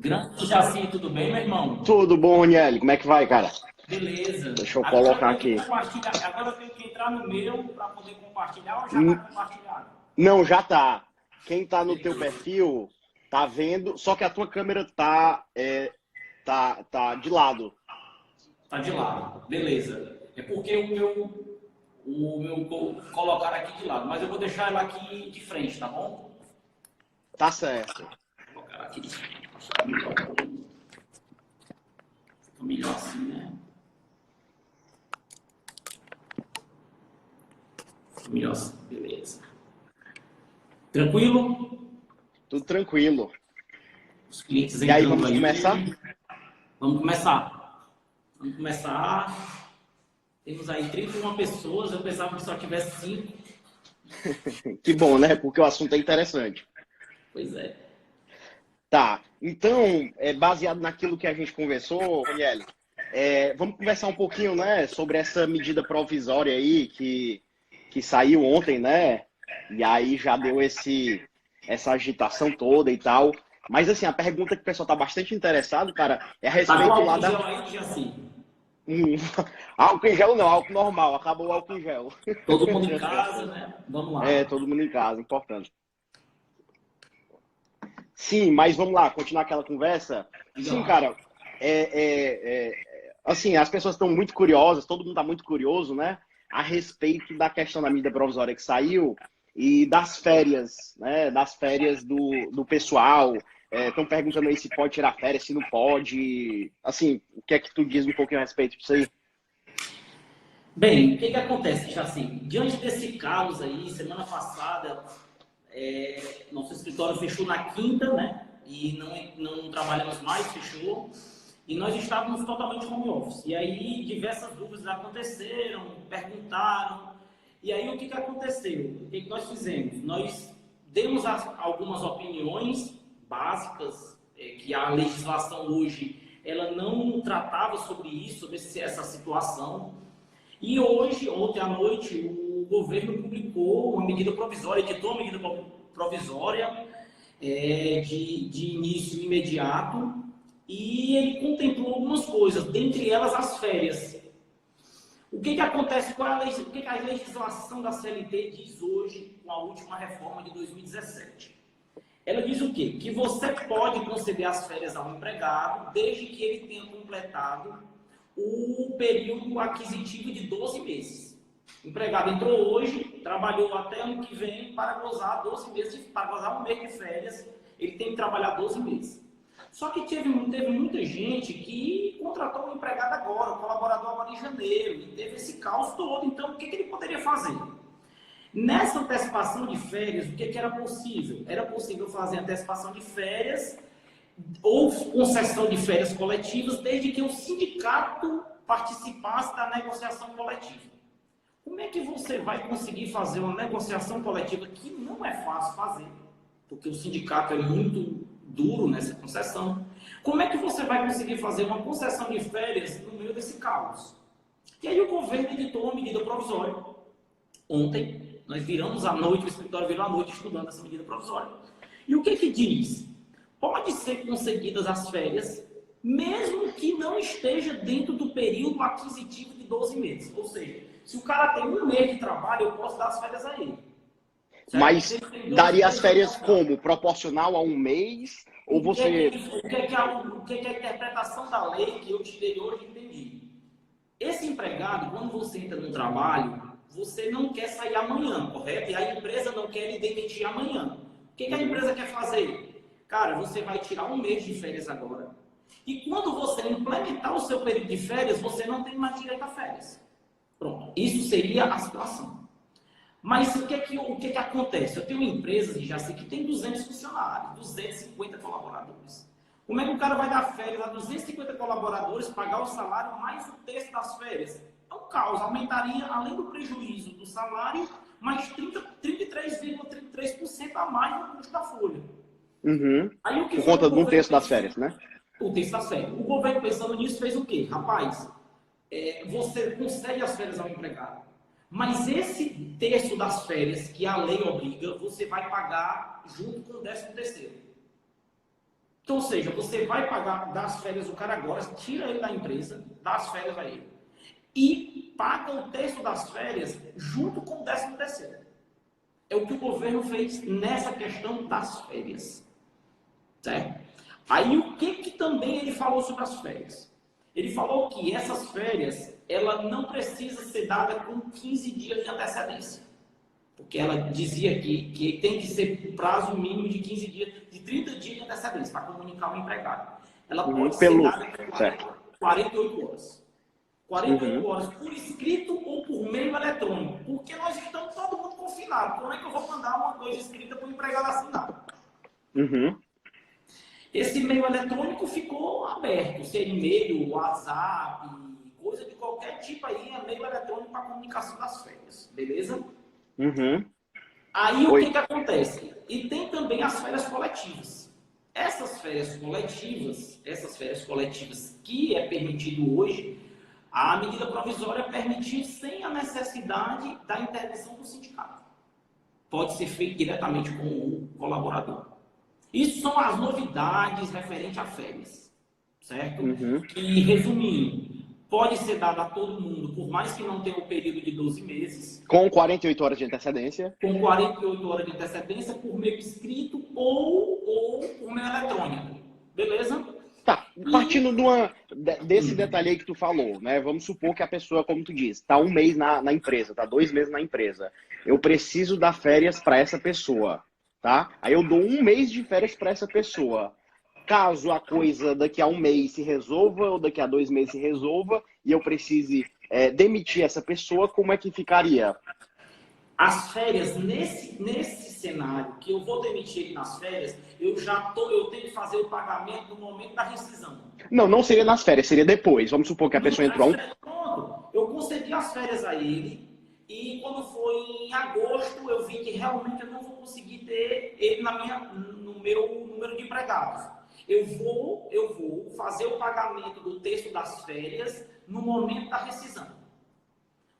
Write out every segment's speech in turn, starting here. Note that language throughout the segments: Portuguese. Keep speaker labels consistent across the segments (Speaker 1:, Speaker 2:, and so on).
Speaker 1: Grande Jaci, tudo bem, meu irmão?
Speaker 2: Tudo bom, Roniel? Como é que vai, cara?
Speaker 1: Beleza.
Speaker 2: Deixa eu
Speaker 1: Agora eu
Speaker 2: colocar
Speaker 1: tenho que
Speaker 2: aqui.
Speaker 1: compartilhar. Agora eu tenho que entrar no meu para poder compartilhar ou já está
Speaker 2: N-
Speaker 1: compartilhado?
Speaker 2: Não, já tá. Quem tá no teu
Speaker 1: Beleza.
Speaker 2: perfil tá vendo, só que a tua câmera tá de lado.
Speaker 1: Tá de lado. Beleza. É porque colocar aqui de lado, mas eu vou deixar ela aqui de frente, tá bom?
Speaker 2: Tá certo.
Speaker 1: Vou colocar aqui de frente. Fica melhor assim, né? Fica melhor assim. Beleza. Tranquilo?
Speaker 2: Tudo tranquilo.
Speaker 1: Os clientes
Speaker 2: E aí,
Speaker 1: entrando
Speaker 2: vamos começar?
Speaker 1: aí. Vamos começar. Vamos começar. Temos aí 31 pessoas, eu pensava que só tivesse 5.
Speaker 2: Que bom, né? Porque o assunto é interessante.
Speaker 1: Pois é.
Speaker 2: Tá. Então, baseado naquilo que a gente conversou, Roniel, vamos conversar um pouquinho, né, sobre essa medida provisória aí que saiu ontem, né? E aí já deu essa agitação toda e tal. Mas assim, a pergunta que o pessoal tá bastante interessado, cara, é a
Speaker 1: Tá com
Speaker 2: respeito lá
Speaker 1: álcool
Speaker 2: da.
Speaker 1: gel aí, assim?
Speaker 2: Hum, álcool em gel não, álcool normal, acabou o álcool em gel.
Speaker 1: Todo mundo em casa, né? Vamos lá.
Speaker 2: Todo mundo em casa, importante. Sim, mas vamos lá, continuar aquela conversa.
Speaker 1: Diga
Speaker 2: Sim,
Speaker 1: lá.
Speaker 2: cara, assim, as pessoas estão muito curiosas, todo mundo está muito curioso, né, a respeito da questão da medida provisória que saiu e das férias, né, das férias do pessoal. Estão perguntando aí se pode tirar férias, se não pode. Assim, o que é que tu diz um pouquinho a respeito disso aí?
Speaker 1: Bem, o que acontece, assim? Diante desse caos aí, semana passada, nosso escritório fechou na quinta, né? E não trabalhamos mais, fechou. E nós estávamos totalmente home office. E aí diversas dúvidas aconteceram, perguntaram. E aí o que aconteceu? O que nós fizemos? Nós demos algumas opiniões básicas, que a legislação hoje ela não tratava sobre isso, sobre essa situação. E hoje, ontem à noite, o governo publicou uma medida provisória, editou uma medida provisória de início imediato, e ele contemplou algumas coisas, dentre elas as férias. O que acontece, o que a legislação da CLT diz hoje com a última reforma de 2017? Ela diz o quê? Que você pode conceder as férias ao empregado desde que ele tenha completado o período aquisitivo de 12 meses. O empregado entrou hoje, trabalhou até ano que vem para gozar 12 meses, para gozar um mês de férias, ele tem que trabalhar 12 meses. Só que teve muita gente que contratou um empregado agora, um colaborador agora em janeiro, e teve esse caos todo. Então, o que ele poderia fazer? Nessa antecipação de férias, o que era possível? Era possível fazer antecipação de férias ou concessão de férias coletivas, desde que o sindicato participasse da negociação coletiva. Como é que você vai conseguir fazer uma negociação coletiva que não é fácil fazer, porque o sindicato é muito duro nessa concessão? Como é que você vai conseguir fazer uma concessão de férias no meio desse caos? E aí o governo editou uma medida provisória. Ontem, nós viramos à noite, o escritório virou à noite estudando essa medida provisória. E o que diz? Pode ser concedidas as férias, mesmo que não esteja dentro do período aquisitivo de 12 meses. Ou seja, se o cara tem um mês de trabalho, eu posso dar as férias a ele. Certo? Se
Speaker 2: Mas
Speaker 1: ele tem 12
Speaker 2: daria as
Speaker 1: meses, eu
Speaker 2: férias
Speaker 1: posso dar.
Speaker 2: como? Proporcional a um mês? Ou
Speaker 1: O que é,
Speaker 2: você.
Speaker 1: que, o que, é, que, a, o que é a interpretação da lei que eu tirei hoje e entendi? Esse empregado, quando você entra no trabalho, você não quer sair amanhã, correto? E a empresa não quer lhe demitir amanhã. O que a
Speaker 2: Uhum.
Speaker 1: empresa quer fazer? Cara, você vai tirar um mês de férias agora. E quando você implementar o seu período de férias, você não tem mais direito a férias. Pronto. Isso seria a situação. Mas o que acontece? Eu tenho empresas, já sei, que tem 200 funcionários, 250 colaboradores. Como é que o cara vai dar férias a 250 colaboradores, pagar o salário mais o terço das férias? É um caos. Aumentaria, além do prejuízo do salário, mais 33,33% a mais no custo da folha.
Speaker 2: Uhum.
Speaker 1: Aí o que
Speaker 2: Por
Speaker 1: foi que o
Speaker 2: conta de um
Speaker 1: governo
Speaker 2: terço das
Speaker 1: pensou?
Speaker 2: férias, né?
Speaker 1: O terço das férias. O governo pensando nisso fez o quê? Rapaz, você concede as férias ao empregado. Mas esse terço das férias que a lei obriga, você vai pagar junto com o 13º. Então, ou seja, você vai pagar, dá as férias do cara agora, tira ele da empresa, dá as férias a ele. E paga o terço das férias junto com o 13º. É o que o governo fez nessa questão das férias. Certo? Aí o que também ele falou sobre as férias? Ele falou que essas férias, ela não precisa ser dada com 15 dias de antecedência. Porque ela dizia que tem que ser prazo mínimo de 15 dias, de 30 dias de antecedência para comunicar ao empregado. Ela pode ser dada com 48 horas. 48 horas por escrito ou por meio eletrônico. Porque nós estamos todo mundo confinado. Como é que eu vou mandar uma coisa escrita para o empregado assinar? Esse meio eletrônico ficou aberto. Se é e-mail, WhatsApp, coisa de qualquer tipo aí, é meio eletrônico para comunicação das férias. Beleza? Aí o que acontece? E tem também as férias coletivas. Essas férias coletivas que é permitido hoje, a medida provisória permitiu sem a necessidade da intervenção do sindicato. Pode ser feito diretamente com o colaborador. Isso são as novidades referentes a férias, certo? E resumindo, pode ser dado a todo mundo, por mais que não tenha o período de 12 meses.
Speaker 2: Com 48 horas de antecedência.
Speaker 1: Com 48 horas de antecedência, por meio escrito ou por meio eletrônico. Beleza?
Speaker 2: Tá, partindo desse detalhe aí que tu falou, né? Vamos supor que a pessoa, como tu diz, tá 1 mês na empresa, tá 2 meses na empresa. Eu preciso dar férias para essa pessoa, tá? Aí eu dou 1 mês de férias para essa pessoa. Caso a coisa daqui a 1 mês se resolva, ou daqui a 2 meses se resolva, e eu precise demitir essa pessoa, como é que ficaria?
Speaker 1: As férias, nesse cenário, que eu vou demitir ele nas férias, eu tenho que fazer o pagamento no momento da rescisão.
Speaker 2: Não seria nas férias, seria depois. Vamos supor que a pessoa entrou...
Speaker 1: Pronto, eu concedi as férias a ele, e quando foi em agosto, eu vi que realmente eu não vou conseguir ter ele no meu número de empregados. Eu vou fazer o pagamento do terço das férias no momento da rescisão.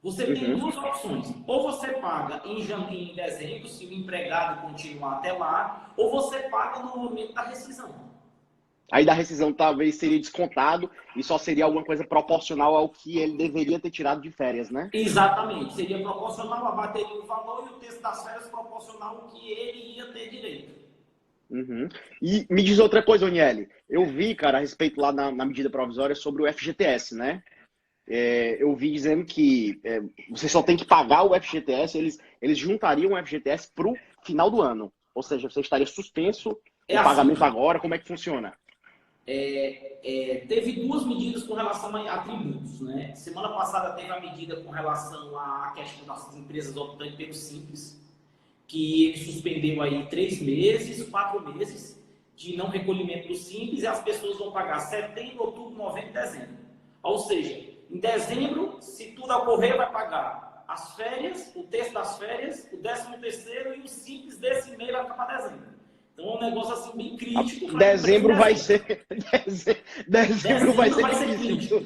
Speaker 1: Você tem 2 opções. Ou você paga em dezembro, se o empregado continuar até lá, ou você paga no momento da rescisão.
Speaker 2: Aí da rescisão talvez seria descontado e só seria alguma coisa proporcional ao que ele deveria ter tirado de férias, né?
Speaker 1: Exatamente. Seria proporcional, abateria o valor e o terço das férias proporcional ao que ele ia ter direito.
Speaker 2: E me diz outra coisa, Oniele. Eu vi, cara, a respeito lá na medida provisória sobre o FGTS, né? Eu vi dizendo que você só tem que pagar o FGTS, eles juntariam o FGTS para o final do ano. Ou seja, você estaria suspenso o pagamento agora. Como é que funciona?
Speaker 1: Teve 2 medidas com relação a tributos, né? Semana passada teve a medida com relação à questão das empresas optantes pelo Simples, que ele suspendeu aí 3 meses, 4 meses de não recolhimento do Simples, e as pessoas vão pagar setembro, outubro, novembro e dezembro. Ou seja, em dezembro, se tudo ocorrer, vai pagar as férias, o terço das férias, o 13º e o Simples desse mês vai ficar para dezembro. Então é um negócio assim bem crítico.
Speaker 2: Dezembro vai ser... Dezembro vai ser
Speaker 1: crítico.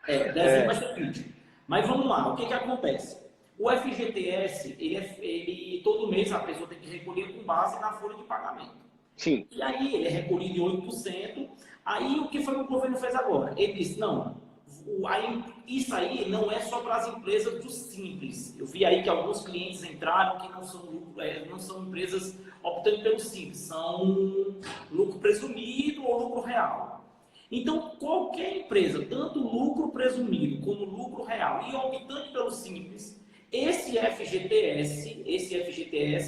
Speaker 1: Dezembro vai ser crítico. Mas vamos lá, o que acontece? O FGTS, ele todo mês a pessoa tem que recolher com base na folha de pagamento.
Speaker 2: Sim.
Speaker 1: E aí ele é recolhido em 8%. Aí o que foi que o governo fez agora? Ele disse, não, isso aí não é só para as empresas do Simples. Eu vi aí que alguns clientes entraram que não são empresas optando pelo Simples, são lucro presumido ou lucro real. Então, qualquer empresa, tanto lucro presumido como lucro real e optando pelo Simples, esse FGTS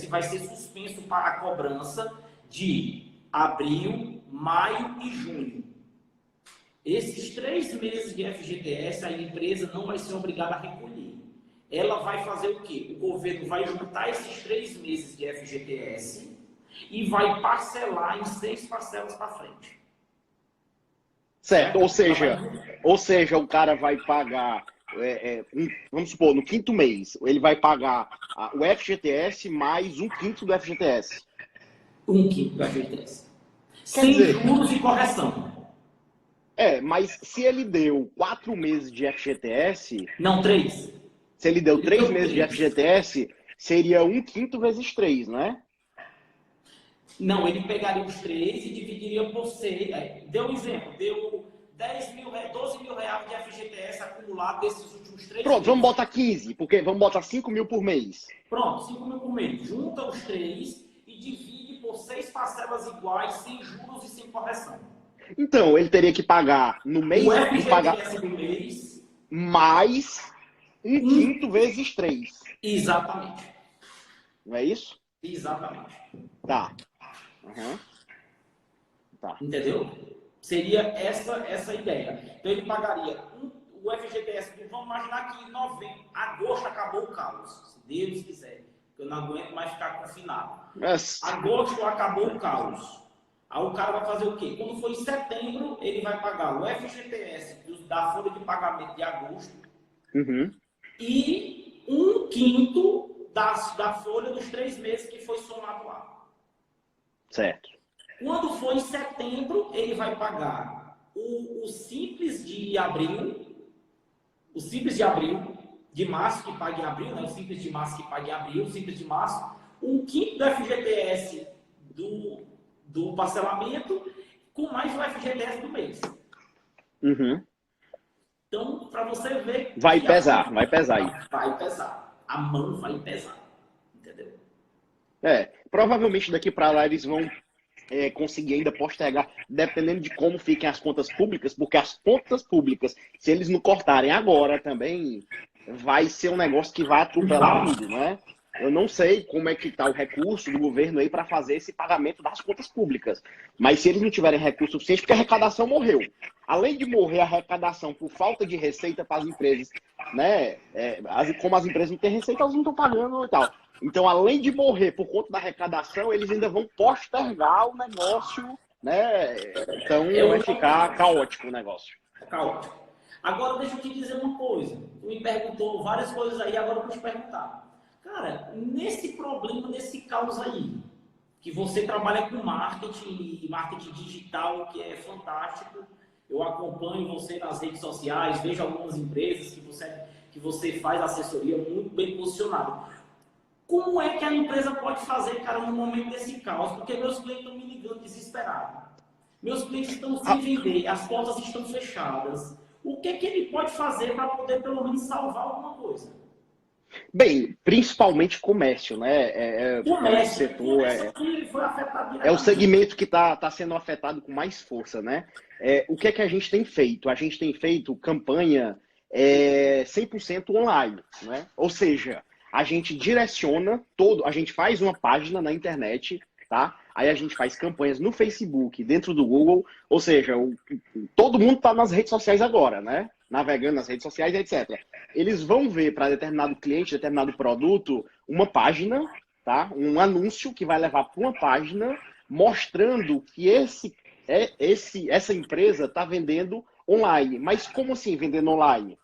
Speaker 1: vai ser suspenso para a cobrança de abril, maio e junho. Esses 3 meses de FGTS, a empresa não vai ser obrigada a recolher. Ela vai fazer o quê? O governo vai juntar esses 3 meses de FGTS e vai parcelar em 6 parcelas para frente.
Speaker 2: Certo, ou seja, o cara vai pagar, vamos supor, no 5º mês, ele vai pagar o FGTS mais 1/5 do FGTS.
Speaker 1: 1/5 do FGTS. Sem juros e correção.
Speaker 2: Mas se ele deu 4 meses de FGTS...
Speaker 1: Não, 3.
Speaker 2: Se ele deu 3 meses de FGTS, seria 1/5 vezes 3, não é?
Speaker 1: Não, ele pegaria os três e dividiria por seis. Deu um exemplo, deu 10 mil, 12 mil reais de FGTS acumulado desses últimos 3
Speaker 2: Pronto, vamos
Speaker 1: meses.
Speaker 2: botar 15, porque vamos botar 5 mil por mês.
Speaker 1: Pronto, 5 mil por mês. Junta os três e divide por 6 parcelas iguais, sem juros e sem correção.
Speaker 2: Então, ele teria que pagar no mês,
Speaker 1: O FGTS
Speaker 2: pagar
Speaker 1: do mês.
Speaker 2: mais um quinto vezes 3.
Speaker 1: Exatamente.
Speaker 2: Não é isso?
Speaker 1: Exatamente.
Speaker 2: Tá. Uhum. Tá.
Speaker 1: Entendeu? Seria essa a ideia. Então ele pagaria o FGTS, vamos imaginar que em novembro, agosto acabou o caos, se Deus quiser, que eu não aguento mais ficar confinado.
Speaker 2: Mas...
Speaker 1: Agosto acabou o caos. Aí o cara vai fazer o quê? Quando for em setembro, ele vai pagar o FGTS da folha de pagamento de agosto e um quinto da folha dos 3 meses que foi somado lá.
Speaker 2: Certo.
Speaker 1: Quando for em setembro, ele vai pagar o simples de abril, o simples de abril, de março que paga em abril, né? O simples de março que paga em abril, o simples de março, um quinto do FGTS do parcelamento, com mais o FGTS do mês. Então, para você ver...
Speaker 2: Vai pesar aí.
Speaker 1: Vai pesar. A mão vai pesar. Entendeu?
Speaker 2: Provavelmente daqui para lá eles vão conseguir ainda postergar, dependendo de como fiquem as contas públicas, porque as contas públicas, se eles não cortarem agora também, vai ser um negócio que vai atropelar tudo, né? Eu não sei como é que está o recurso do governo aí para fazer esse pagamento das contas públicas, mas se eles não tiverem recurso suficiente, porque a arrecadação morreu. Além de morrer a arrecadação por falta de receita para as empresas, né? Como as empresas não têm receita, elas não estão pagando e tal. Então, além de morrer por conta da arrecadação, eles ainda vão postergar o negócio, né? Então, vai ficar caótico o negócio.
Speaker 1: Caótico. Agora, deixa eu te dizer uma coisa. Tu me perguntou várias coisas aí, agora eu vou te perguntar. Cara, nesse problema, nesse caos aí, que você trabalha com marketing digital, que é fantástico, eu acompanho você nas redes sociais, vejo algumas empresas que você faz assessoria muito bem posicionado. Como é que a empresa pode fazer, cara, no momento desse caos? Porque meus clientes estão me ligando desesperados. Meus clientes estão sem vender, as portas estão fechadas. O que ele pode fazer para poder, pelo menos, salvar alguma coisa?
Speaker 2: Bem, principalmente comércio, né?
Speaker 1: Comércio
Speaker 2: foi afetado é o segmento que está sendo afetado com mais força, né? O que a gente tem feito? A gente tem feito campanha 100% online, né? Ou seja, a gente direciona a gente faz uma página na internet, tá? Aí a gente faz campanhas no Facebook, dentro do Google, ou seja, todo mundo está nas redes sociais agora, né? Navegando nas redes sociais, etc. Eles vão ver para determinado cliente, determinado produto, uma página, tá? Um anúncio que vai levar para uma página mostrando que essa empresa está vendendo online. Mas como assim vendendo online?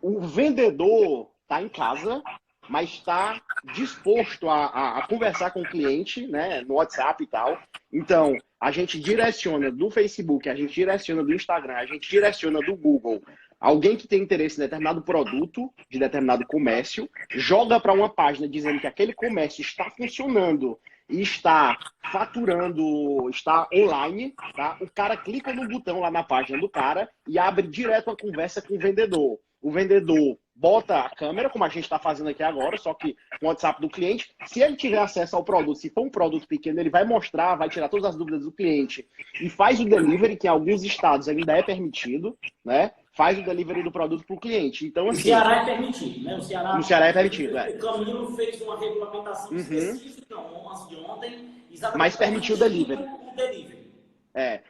Speaker 2: O vendedor está em casa, mas está disposto a conversar com o cliente, né, no WhatsApp e tal. Então, a gente direciona do Facebook, a gente direciona do Instagram, a gente direciona do Google. Alguém que tem interesse em determinado produto, de determinado comércio, joga para uma página dizendo que aquele comércio está funcionando e está faturando, está online, tá? O cara clica no botão lá na página do cara e abre direto a conversa com o vendedor. O vendedor bota a câmera, como a gente está fazendo aqui agora, só que com o WhatsApp do cliente. Se ele tiver acesso ao produto, se for um produto pequeno, ele vai mostrar, vai tirar todas as dúvidas do cliente e faz o delivery, que em alguns estados ainda é permitido, né? Faz o delivery do produto para o cliente. Então, assim,
Speaker 1: o Ceará é permitido, né?
Speaker 2: No Ceará é permitido,
Speaker 1: O Camilo fez uma regulamentação específica antes de ontem, exatamente.
Speaker 2: Mas permitiu o delivery.
Speaker 1: delivery.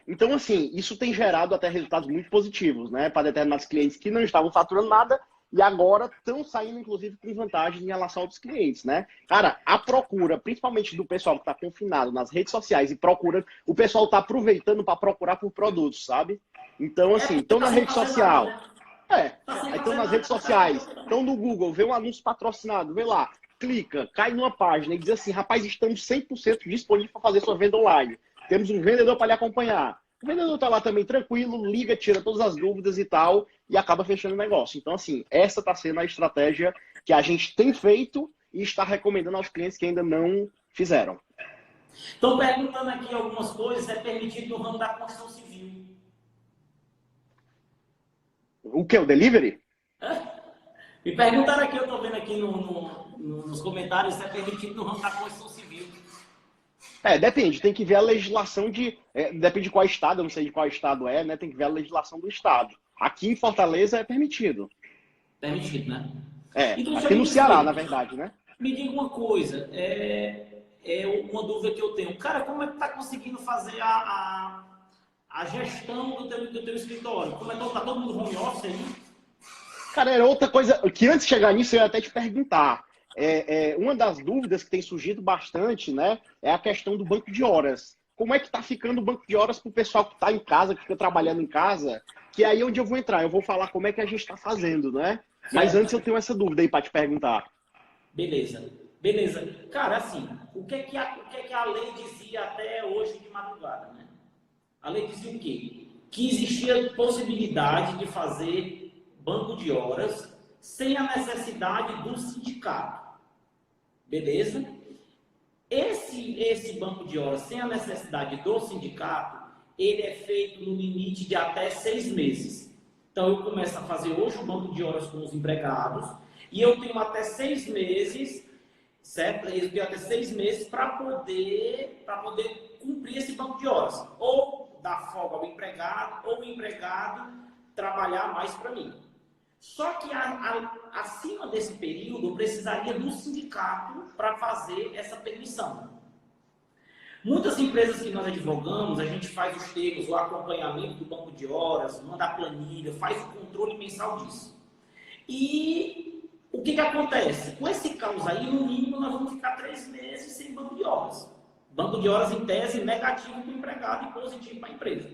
Speaker 2: Então, assim, isso tem gerado até resultados muito positivos, né? Para determinados clientes que não estavam faturando nada e agora estão saindo, inclusive, com vantagem em relação a outros clientes, né? Cara, a procura, principalmente do pessoal que está confinado nas redes sociais e procura, o pessoal está aproveitando para procurar por produtos, sabe? Então, assim, estão na rede social. Estão nas redes sociais, estão no Google, vê um anúncio patrocinado, vê lá, clica, cai numa página e diz assim, rapaz, estamos 100% disponíveis para fazer sua venda online. Temos um vendedor para lhe acompanhar. O vendedor está lá também tranquilo, liga, tira todas as dúvidas e tal, e acaba fechando o negócio. Então, assim, essa está sendo a estratégia que a gente tem feito e está recomendando aos clientes que ainda não fizeram.
Speaker 1: Estão perguntando aqui algumas coisas, é permitido no ramo da construção civil.
Speaker 2: O que? O delivery?
Speaker 1: Me perguntaram aqui, eu estou vendo aqui nos comentários, se é permitido no ramo da construção civil.
Speaker 2: Depende, tem que ver a legislação depende de qual estado, eu não sei de qual estado né? Tem que ver a legislação do estado. Aqui em Fortaleza é permitido.
Speaker 1: Permitido, né? Então,
Speaker 2: Aqui no Ceará, na verdade, né?
Speaker 1: Me diga uma coisa, uma dúvida que eu tenho. Cara, como é que tá conseguindo fazer a gestão do teu escritório? Como é que tá todo mundo home office aí?
Speaker 2: Cara, era outra coisa que antes de chegar nisso eu ia até te perguntar. Uma das dúvidas que tem surgido bastante, né, é a questão do banco de horas. Como é que tá ficando o banco de horas para o pessoal que está em casa, que fica trabalhando em casa? Que é aí onde eu vou entrar, eu vou falar como é que a gente está fazendo, né? Mas antes eu tenho essa dúvida aí para te perguntar.
Speaker 1: Beleza. Cara, assim, o que é que a lei dizia até hoje de madrugada, né? A lei dizia o quê? Que existia possibilidade de fazer banco de horas sem a necessidade do sindicato. Beleza? Esse banco de horas sem a necessidade do sindicato, ele é feito no limite de até 6 meses. Então, eu começo a fazer hoje o banco de horas com os empregados e eu tenho até 6 meses, certo? Eu tenho até 6 meses para poder cumprir esse banco de horas. Ou dar folga ao empregado, ou o empregado trabalhar mais para mim. Só que acima desse período, eu precisaria do sindicato para fazer essa permissão. Muitas empresas que nós advogamos, a gente faz os termos, o acompanhamento do banco de horas, manda a planilha, faz o controle mensal disso. E o que acontece? Com esse caos aí, no mínimo, nós vamos ficar 3 meses sem banco de horas. Banco de horas, em tese, negativo para o empregado e positivo para a empresa.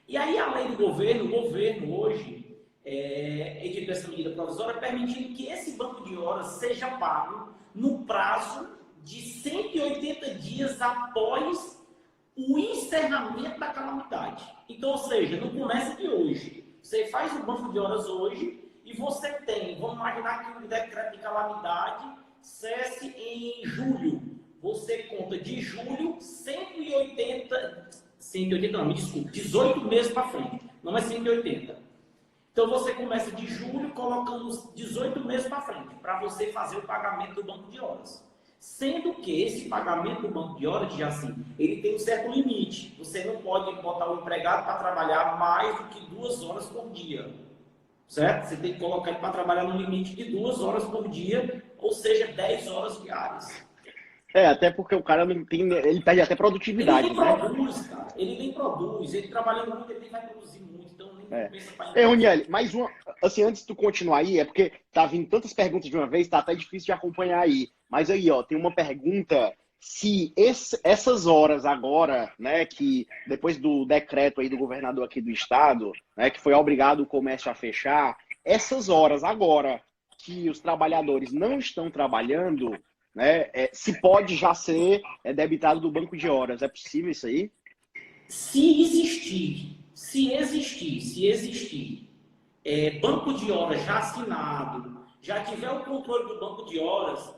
Speaker 1: E aí, a lei do governo, o governo hoje editou essa medida provisória permitindo que esse banco de horas seja pago no prazo de 180 dias após o encerramento da calamidade. Então, ou seja, não começa de hoje. Você faz o banco de horas hoje e você tem, vamos imaginar que o decreto de calamidade cesse em julho. Você conta de julho 18 meses para frente. Não é 180. Então, você começa de julho colocando os 18 meses para frente, para você fazer o pagamento do banco de horas. Sendo que esse pagamento do banco de horas, ele tem um certo limite. Você não pode botar o empregado para trabalhar mais do que 2 horas por dia. Certo? Você tem que colocar ele para trabalhar no limite de 2 horas por dia, ou seja, 10 horas diárias.
Speaker 2: Até porque o cara não tem, ele perde até produtividade,
Speaker 1: ele nem produz, cara. Ele nem produz. Ele trabalhando muito, ele nem vai produzir muito. Então, nem pensa para
Speaker 2: Ronieli, mais uma, assim, antes de tu continuar aí, é porque tá vindo tantas perguntas de uma vez, tá até difícil de acompanhar aí. Mas aí, ó, tem uma pergunta, se essas horas agora, né, que depois do decreto aí do governador aqui do estado, né, que foi obrigado o comércio a fechar, essas horas agora que os trabalhadores não estão trabalhando, né, se pode já ser debitado do banco de horas. É possível isso aí?
Speaker 1: Se existir banco de horas já assinado, já tiver o controle do banco de horas,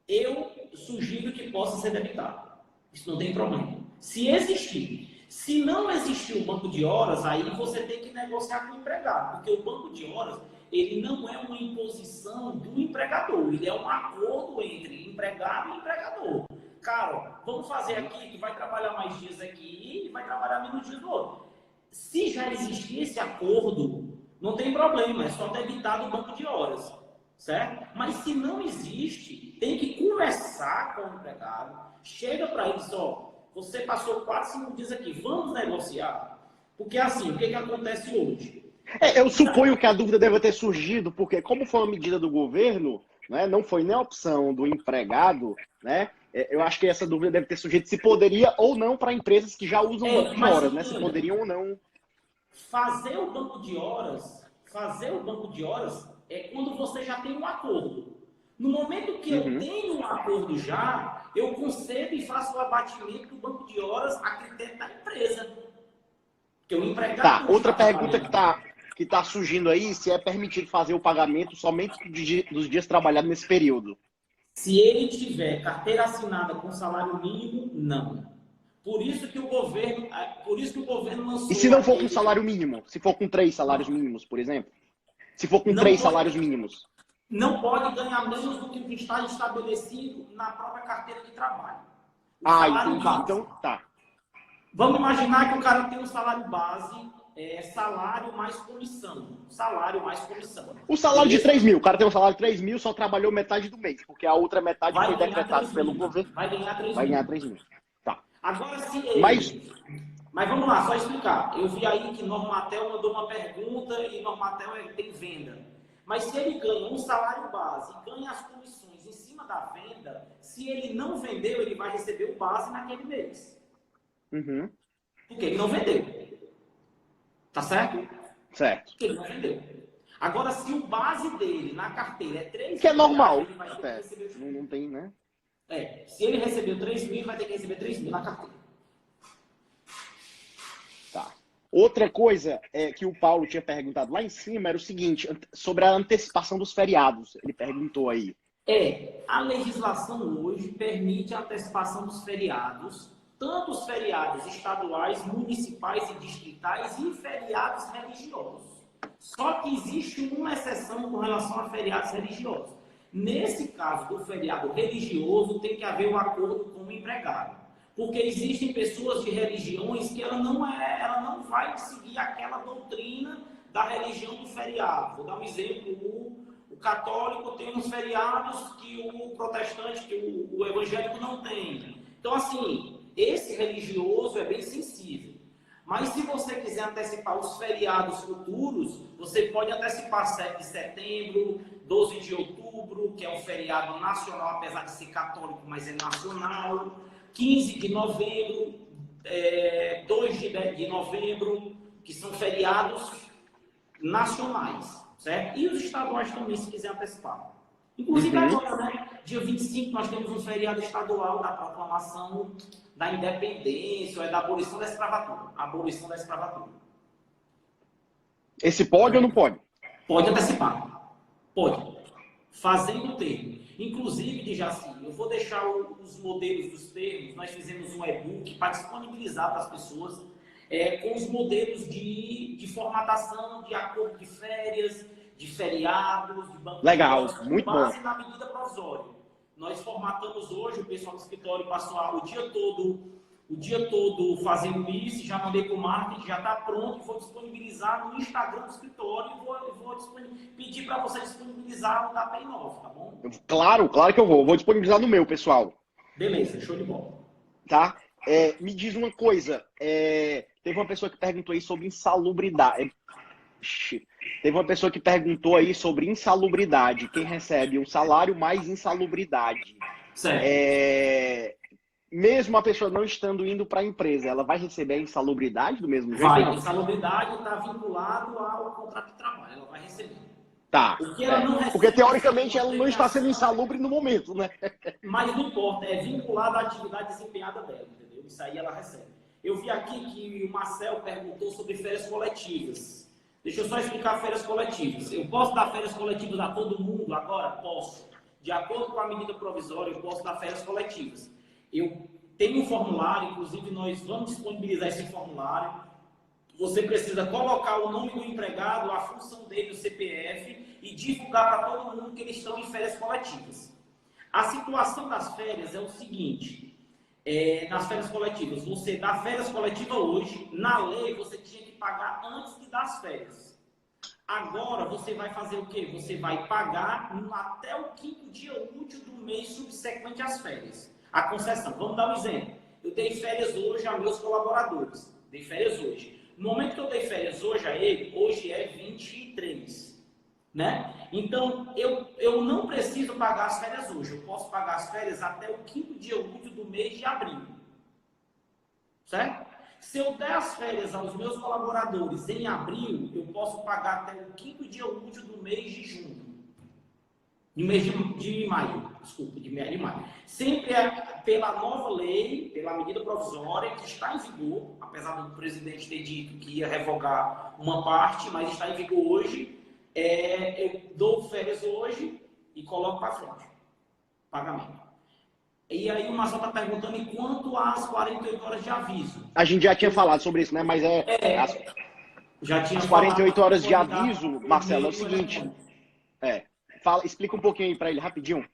Speaker 1: eu sugiro que possa ser debitado. Isso não tem problema. Se existir. Se não existir o banco de horas, aí você tem que negociar com o empregado, porque o banco de horas, ele não é uma imposição do empregador, ele é um acordo entre empregado e empregador. Cara, vamos fazer aqui, tu vai trabalhar mais dias aqui e vai trabalhar menos dias no outro. Se já existir esse acordo, não tem problema, é só debitar do banco de horas, certo? Mas se não existe, tem que conversar com o empregado, chega para ele só, você passou 4, 5 dias aqui, vamos negociar? Porque assim, o que acontece hoje?
Speaker 2: Eu suponho que a dúvida deve ter surgido, porque como foi uma medida do governo, né, não foi nem a opção do empregado, né? Eu acho que essa dúvida deve ter surgido se poderia ou não para empresas que já usam banco de horas, né? Se poderiam ou não.
Speaker 1: Fazer o banco de horas é quando você já tem um acordo. No momento que eu tenho um acordo já, eu concedo e faço o abatimento do banco de horas a critério da empresa. Porque o empregado.
Speaker 2: Tá, outra pergunta que tá surgindo aí, se é permitido fazer o pagamento somente dos dias trabalhados nesse período.
Speaker 1: Se ele tiver carteira assinada com salário mínimo, não. Por isso que o governo lançou...
Speaker 2: E se não for com salário mínimo? Se for com 3 salários mínimos, por exemplo? Se for com 3 salários mínimos?
Speaker 1: Não pode ganhar menos do que o que está estabelecido na própria carteira de trabalho.
Speaker 2: Entendi. Então, tá.
Speaker 1: Vamos imaginar que o cara tem um salário base, salário mais comissão. Salário mais comissão.
Speaker 2: O salário de 3 mil. O cara tem um salário de 3 mil, só trabalhou metade do mês, porque a outra metade foi decretada pelo governo.
Speaker 1: Vai ganhar 3 mil.
Speaker 2: Vai ganhar 3 mil. Tá.
Speaker 1: Agora, se ele... Mas vamos lá, só explicar. Eu vi aí que Normatel mandou uma pergunta e Normatel tem venda. Mas se ele ganha um salário base e ganha as comissões em cima da venda, se ele não vendeu, ele vai receber o base naquele mês.
Speaker 2: Uhum.
Speaker 1: Porque ele não vendeu. Tá certo?
Speaker 2: Certo.
Speaker 1: Porque ele não vendeu. Agora, se o base dele na carteira é 3 mil...
Speaker 2: Que é normal.
Speaker 1: Ele vai ter que receber...
Speaker 2: Não tem, né?
Speaker 1: Se ele recebeu 3 mil, ele vai ter que receber 3 mil na carteira.
Speaker 2: Tá. Outra coisa que o Paulo tinha perguntado lá em cima era o seguinte, sobre a antecipação dos feriados. Ele perguntou aí.
Speaker 1: A legislação hoje permite a antecipação dos feriados, tanto os feriados estaduais, municipais e distritais e feriados religiosos. Só que existe uma exceção com relação a feriados religiosos. Nesse caso do feriado religioso, tem que haver um acordo com o empregado. Porque existem pessoas de religiões que ela não vai seguir aquela doutrina da religião do feriado. Vou dar um exemplo. O católico tem uns feriados que o protestante, que o evangélico não tem. Então, assim, esse religioso é bem sensível. Mas se você quiser antecipar os feriados futuros, você pode antecipar 7 de setembro, 12 de outubro, que é um feriado nacional, apesar de ser católico, mas é nacional. 15 de novembro, 2 de novembro, que são feriados nacionais, certo? E os estaduais também, se quiser antecipar. Inclusive agora, né? Dia 25, nós temos um feriado estadual da proclamação da independência, ou da abolição da escravatura. Abolição da escravatura.
Speaker 2: Esse pode ou não pode?
Speaker 1: Pode antecipar. Pode. Fazendo o termo. Inclusive, Dejaci, eu vou deixar os modelos dos termos. Nós fizemos um e-book para disponibilizar para as pessoas com os modelos de formatação, de acordo de férias, de feriados, de banco.
Speaker 2: Legal, muito bom.
Speaker 1: Base na medida provisória. Nós formatamos hoje, o pessoal do escritório passou o dia todo fazendo isso, já mandei para o marketing, já está pronto, e vou disponibilizar no Instagram do escritório e vou pedir para você disponibilizar o da Pay 9, tá bom?
Speaker 2: Claro que eu vou. Vou disponibilizar no meu, pessoal.
Speaker 1: Beleza, show de bola.
Speaker 2: Tá? Me diz uma coisa. Teve uma pessoa que perguntou aí sobre insalubridade. Teve uma pessoa que perguntou aí sobre insalubridade. Quem recebe um salário mais insalubridade.
Speaker 1: Certo.
Speaker 2: Mesmo a pessoa não estando indo para a empresa, ela vai receber a insalubridade do mesmo jeito?
Speaker 1: Vai. A insalubridade está vinculado ao contrato de trabalho. Ela vai receber.
Speaker 2: Tá. Porque teoricamente ela não está sendo insalubre no momento, né?
Speaker 1: Mas não importa. É vinculado à atividade desempenhada dela, entendeu? Isso aí ela recebe. Eu vi aqui que o Marcel perguntou sobre férias coletivas. Deixa eu só explicar férias coletivas. Eu posso dar férias coletivas a todo mundo agora? Posso. De acordo com a medida provisória, eu posso dar férias coletivas. Eu tenho um formulário, inclusive nós vamos disponibilizar esse formulário. Você precisa colocar o nome do empregado, a função dele, o CPF, e divulgar para todo mundo que eles estão em férias coletivas. A situação das férias é o seguinte, nas férias coletivas, você dá férias coletivas hoje, na lei você tinha que pagar antes de dar as férias. Agora você vai fazer o quê? Você vai pagar até o 5º dia útil do mês subsequente às férias. A concessão. Vamos dar um exemplo. Eu dei férias hoje a meus colaboradores. Dei férias hoje. No momento que eu dei férias hoje a ele, hoje é 23. Né? Então, eu não preciso pagar as férias hoje. Eu posso pagar as férias até o 5º dia útil do mês de abril. Certo? Se eu der as férias aos meus colaboradores em abril, eu posso pagar até o 5º dia útil do mês de junho. No mês de maio, desculpa, de maio. Sempre pela nova lei, pela medida provisória que está em vigor, apesar do presidente ter dito que ia revogar uma parte, mas está em vigor hoje, eu dou férias hoje e coloco para frente. pagamento. E aí o Marcelo está perguntando em quanto às 48 horas de aviso.
Speaker 2: A gente já tinha falado sobre isso, né? Mas
Speaker 1: Já tinha
Speaker 2: as
Speaker 1: falado
Speaker 2: 48 horas de
Speaker 1: conformidade
Speaker 2: aviso,
Speaker 1: com
Speaker 2: Marcelo, é o
Speaker 1: e-mail
Speaker 2: seguinte.
Speaker 1: eletrônico.
Speaker 2: Explica um pouquinho aí para ele, rapidinho.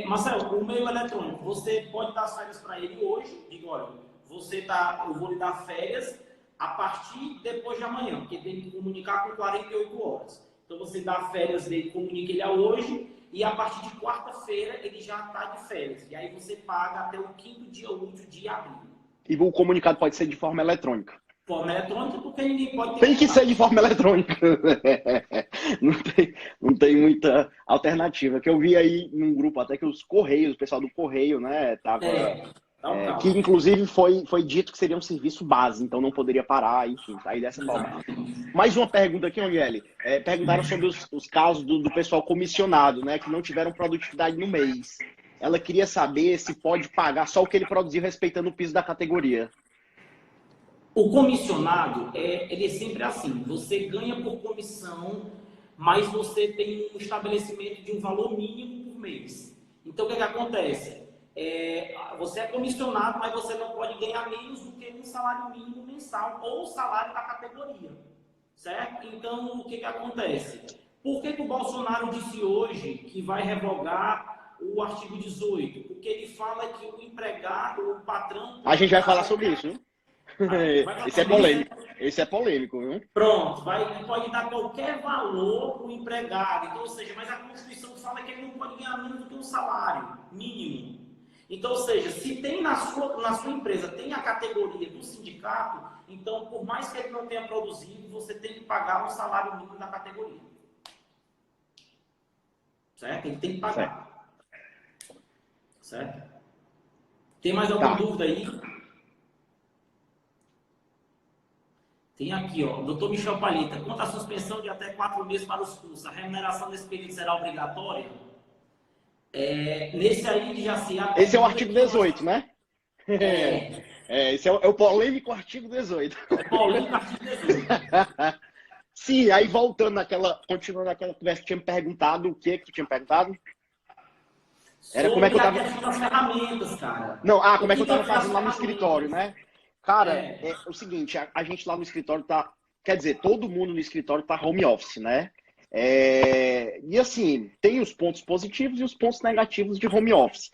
Speaker 1: Marcelo, o e-mail eletrônico, você pode dar as férias para ele hoje. Diga, olha, eu vou lhe dar férias a partir depois de amanhã, porque tem que comunicar com 48 horas. Então você dá férias dele, comunica ele a hoje, e a partir de quarta-feira ele já está de férias. E aí você paga até o 5º dia útil de abril.
Speaker 2: E o comunicado pode ser de forma eletrônica.
Speaker 1: Forma eletrônica, porque ninguém pode ter.
Speaker 2: Tem que ser de forma eletrônica. Não tem muita alternativa. Que eu vi aí num grupo, até que os Correios, o pessoal do Correio, né, que inclusive foi dito que seria um serviço base, então não poderia parar, enfim, aí dessa forma. Mais uma pergunta aqui, Oniele. Perguntaram sobre os casos do pessoal comissionado, né, que não tiveram produtividade no mês. Ela queria saber se pode pagar só o que ele produziu respeitando o piso da categoria.
Speaker 1: O comissionado, ele é sempre assim, você ganha por comissão, mas você tem um estabelecimento de um valor mínimo por mês. Então, o que acontece? Você é comissionado, mas você não pode ganhar menos do que um salário mínimo mensal ou o salário da categoria, certo? Então, o que acontece? Por que o Bolsonaro disse hoje que vai revogar o artigo 18? Porque ele fala que o empregado, o patrão...
Speaker 2: A gente vai falar sobre isso, né? Esse é polêmico, viu?
Speaker 1: Pronto, pode dar qualquer valor para o empregado. Então, ou seja, mas a Constituição fala que ele não pode ganhar menos do que um salário mínimo. Então, ou seja, se tem na sua empresa, tem a categoria do sindicato, então, por mais que ele não tenha produzido, você tem que pagar um salário mínimo da categoria. Certo? Ele tem que pagar. Certo? Tem mais alguma dúvida aí? Tem aqui, ó, Dr. Michel Palheta. Quanto à suspensão de até 4 meses para os cursos, a remuneração desse período será obrigatória? Nesse aí de Jaciá...
Speaker 2: Esse é o artigo 18, né? Esse é o polêmico artigo 18.
Speaker 1: O polêmico artigo 18.
Speaker 2: Sim, aí continuando naquela conversa que tinha me perguntado, o que tu tinha perguntado?
Speaker 1: Era como é que eu tava... das ferramentas, cara.
Speaker 2: Não, como é que eu tava fazendo lá no escritório, né? Cara, é o seguinte, a gente lá no escritório tá... Quer dizer, todo mundo no escritório tá home office, né? E assim, tem os pontos positivos e os pontos negativos de home office.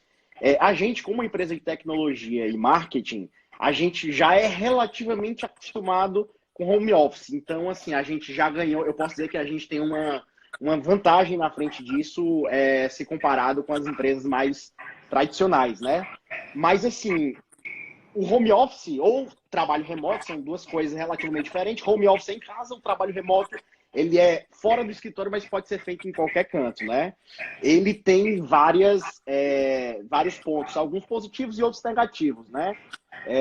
Speaker 2: A gente, como uma empresa de tecnologia e marketing, a gente já é relativamente acostumado com home office. Então, assim, a gente já ganhou, eu posso dizer que a gente tem uma vantagem na frente disso, se comparado com as empresas mais tradicionais, né? Mas, assim, o home office ou trabalho remoto são duas coisas relativamente diferentes. Home office é em casa, o trabalho remoto ele é fora do escritório, mas pode ser feito em qualquer canto, né? Ele tem vários pontos, alguns positivos e outros negativos, né?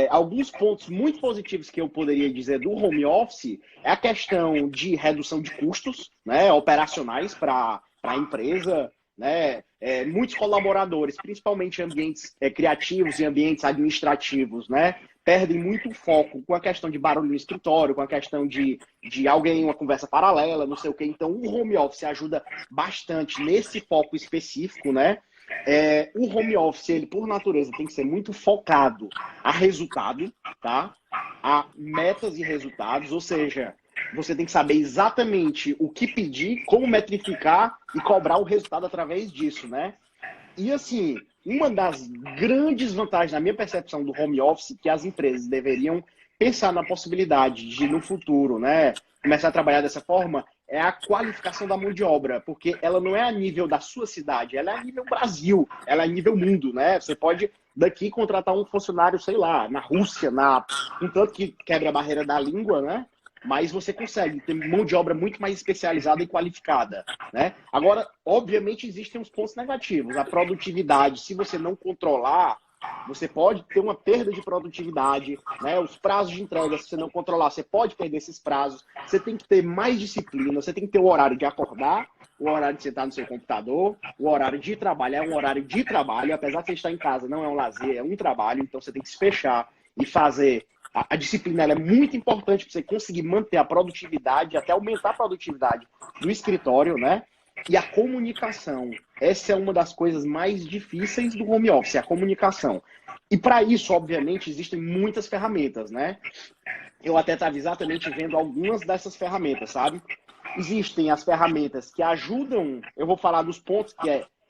Speaker 2: Alguns pontos muito positivos que eu poderia dizer do home office é a questão de redução de custos, né, operacionais para a empresa, né? Muitos colaboradores, principalmente em ambientes criativos e ambientes administrativos, né, perdem muito foco com a questão de barulho no escritório, com a questão de alguém, uma conversa paralela, não sei o quê. Então, o home office ajuda bastante nesse foco específico, né? O home office, ele, por natureza, tem que ser muito focado a resultado, tá? A metas e resultados, ou seja, você tem que saber exatamente o que pedir, como metrificar e cobrar o resultado através disso, né? E assim, uma das grandes vantagens, na minha percepção, do home office, que as empresas deveriam pensar na possibilidade de, no futuro, né, começar a trabalhar dessa forma, é a qualificação da mão de obra, porque ela não é a nível da sua cidade, ela é a nível Brasil, ela é a nível mundo, né? Você pode daqui contratar um funcionário, sei lá, na Rússia, um tanto que quebra a barreira da língua, né? Mas você consegue ter mão de obra muito mais especializada e qualificada, né? Agora, obviamente, existem os pontos negativos. A produtividade, se você não controlar, você pode ter uma perda de produtividade, né? Os prazos de entrega, se você não controlar, você pode perder esses prazos. Você tem que ter mais disciplina, você tem que ter o horário de acordar, o horário de sentar no seu computador, o horário de trabalhar, é um horário de trabalho, apesar de você estar em casa, não é um lazer, é um trabalho, então você tem que se fechar e fazer. A disciplina ela é muito importante para você conseguir manter a produtividade, até aumentar a produtividade do escritório, né? E a comunicação. essa é uma das coisas mais difíceis do home office, a comunicação. E para isso, obviamente, existem muitas ferramentas, né? Eu até estava exatamente vendo algumas dessas ferramentas, sabe? Existem as ferramentas que ajudam, eu vou falar dos pontos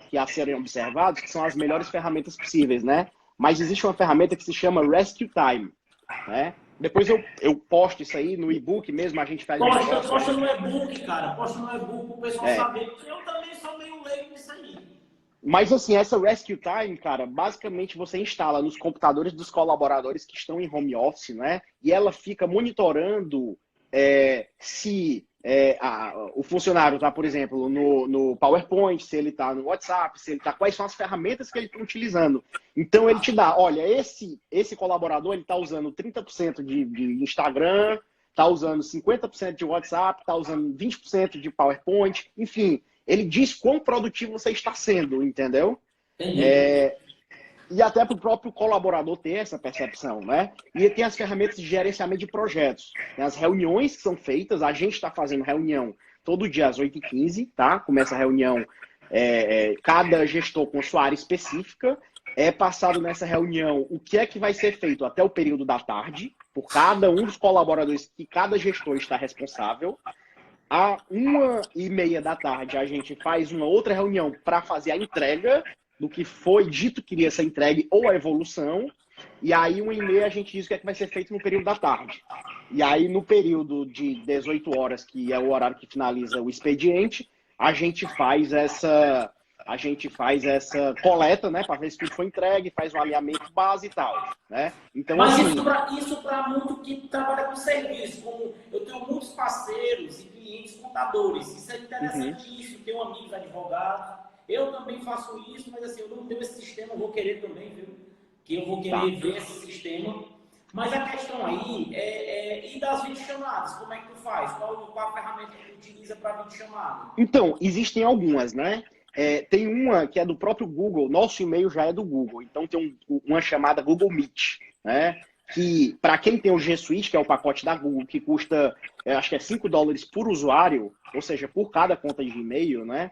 Speaker 2: que a serem observados, que são as melhores ferramentas possíveis, né? Mas existe uma ferramenta que se chama Rescue Time, né? Depois eu posto isso aí no e-book mesmo, a gente faz um negócio.
Speaker 1: Posta no e-book, cara. Posta no e-book pro pessoal
Speaker 2: É,
Speaker 1: saber. Porque eu também sou meio leigo nisso aí.
Speaker 2: mas assim, essa Rescue Time, cara, basicamente você instala nos computadores dos colaboradores que estão em home office, né? E ela fica monitorando se o funcionário está, por exemplo, no PowerPoint, se ele está no WhatsApp, se ele está, quais são as ferramentas que ele está utilizando. Então ele te dá, olha, esse colaborador ele está usando 30% de Instagram, está usando 50% de WhatsApp, está usando 20% de PowerPoint, enfim. Ele diz quão produtivo você está sendo, entendeu?
Speaker 1: Entendi.
Speaker 2: E até para o próprio colaborador ter essa percepção, né? E tem as ferramentas de gerenciamento de projetos. Tem as reuniões que são feitas, a gente está fazendo reunião todo dia às 8h15, tá? Começa a reunião, cada gestor com sua área específica, é passado nessa reunião o que é que vai ser feito até o período da tarde, por cada um dos colaboradores que cada gestor está responsável. À 1h30 da tarde, a gente faz uma outra reunião para fazer a entrega do que foi dito que iria ser entregue ou a evolução. E aí, 1h30, a gente diz o que é que vai ser feito no período da tarde. E aí, no período de 18 horas, que é o horário que finaliza o expediente, a gente faz essa coleta, né, para ver se tudo foi entregue, faz um alinhamento base e tal, né? Então,
Speaker 1: Mas
Speaker 2: assim,
Speaker 1: isso para muito que trabalha com serviço, como eu tenho muitos parceiros e clientes contadores. Isso é interessantíssimo. Tenho amigos advogados. Eu também faço isso, mas assim, eu não tenho esse sistema, eu vou querer também, viu? Que eu vou querer ver esse sistema. Mas a questão aí e das videochamadas, como é que tu faz? Qual a ferramenta que tu utiliza para videochamada?
Speaker 2: Então, existem algumas, né? Tem uma que é do próprio Google, nosso e-mail já é do Google, então tem uma chamada Google Meet, né? Que para quem tem o G Suite, que é o pacote da Google, que custa, acho que é $5 por usuário, ou seja, por cada conta de e-mail, né?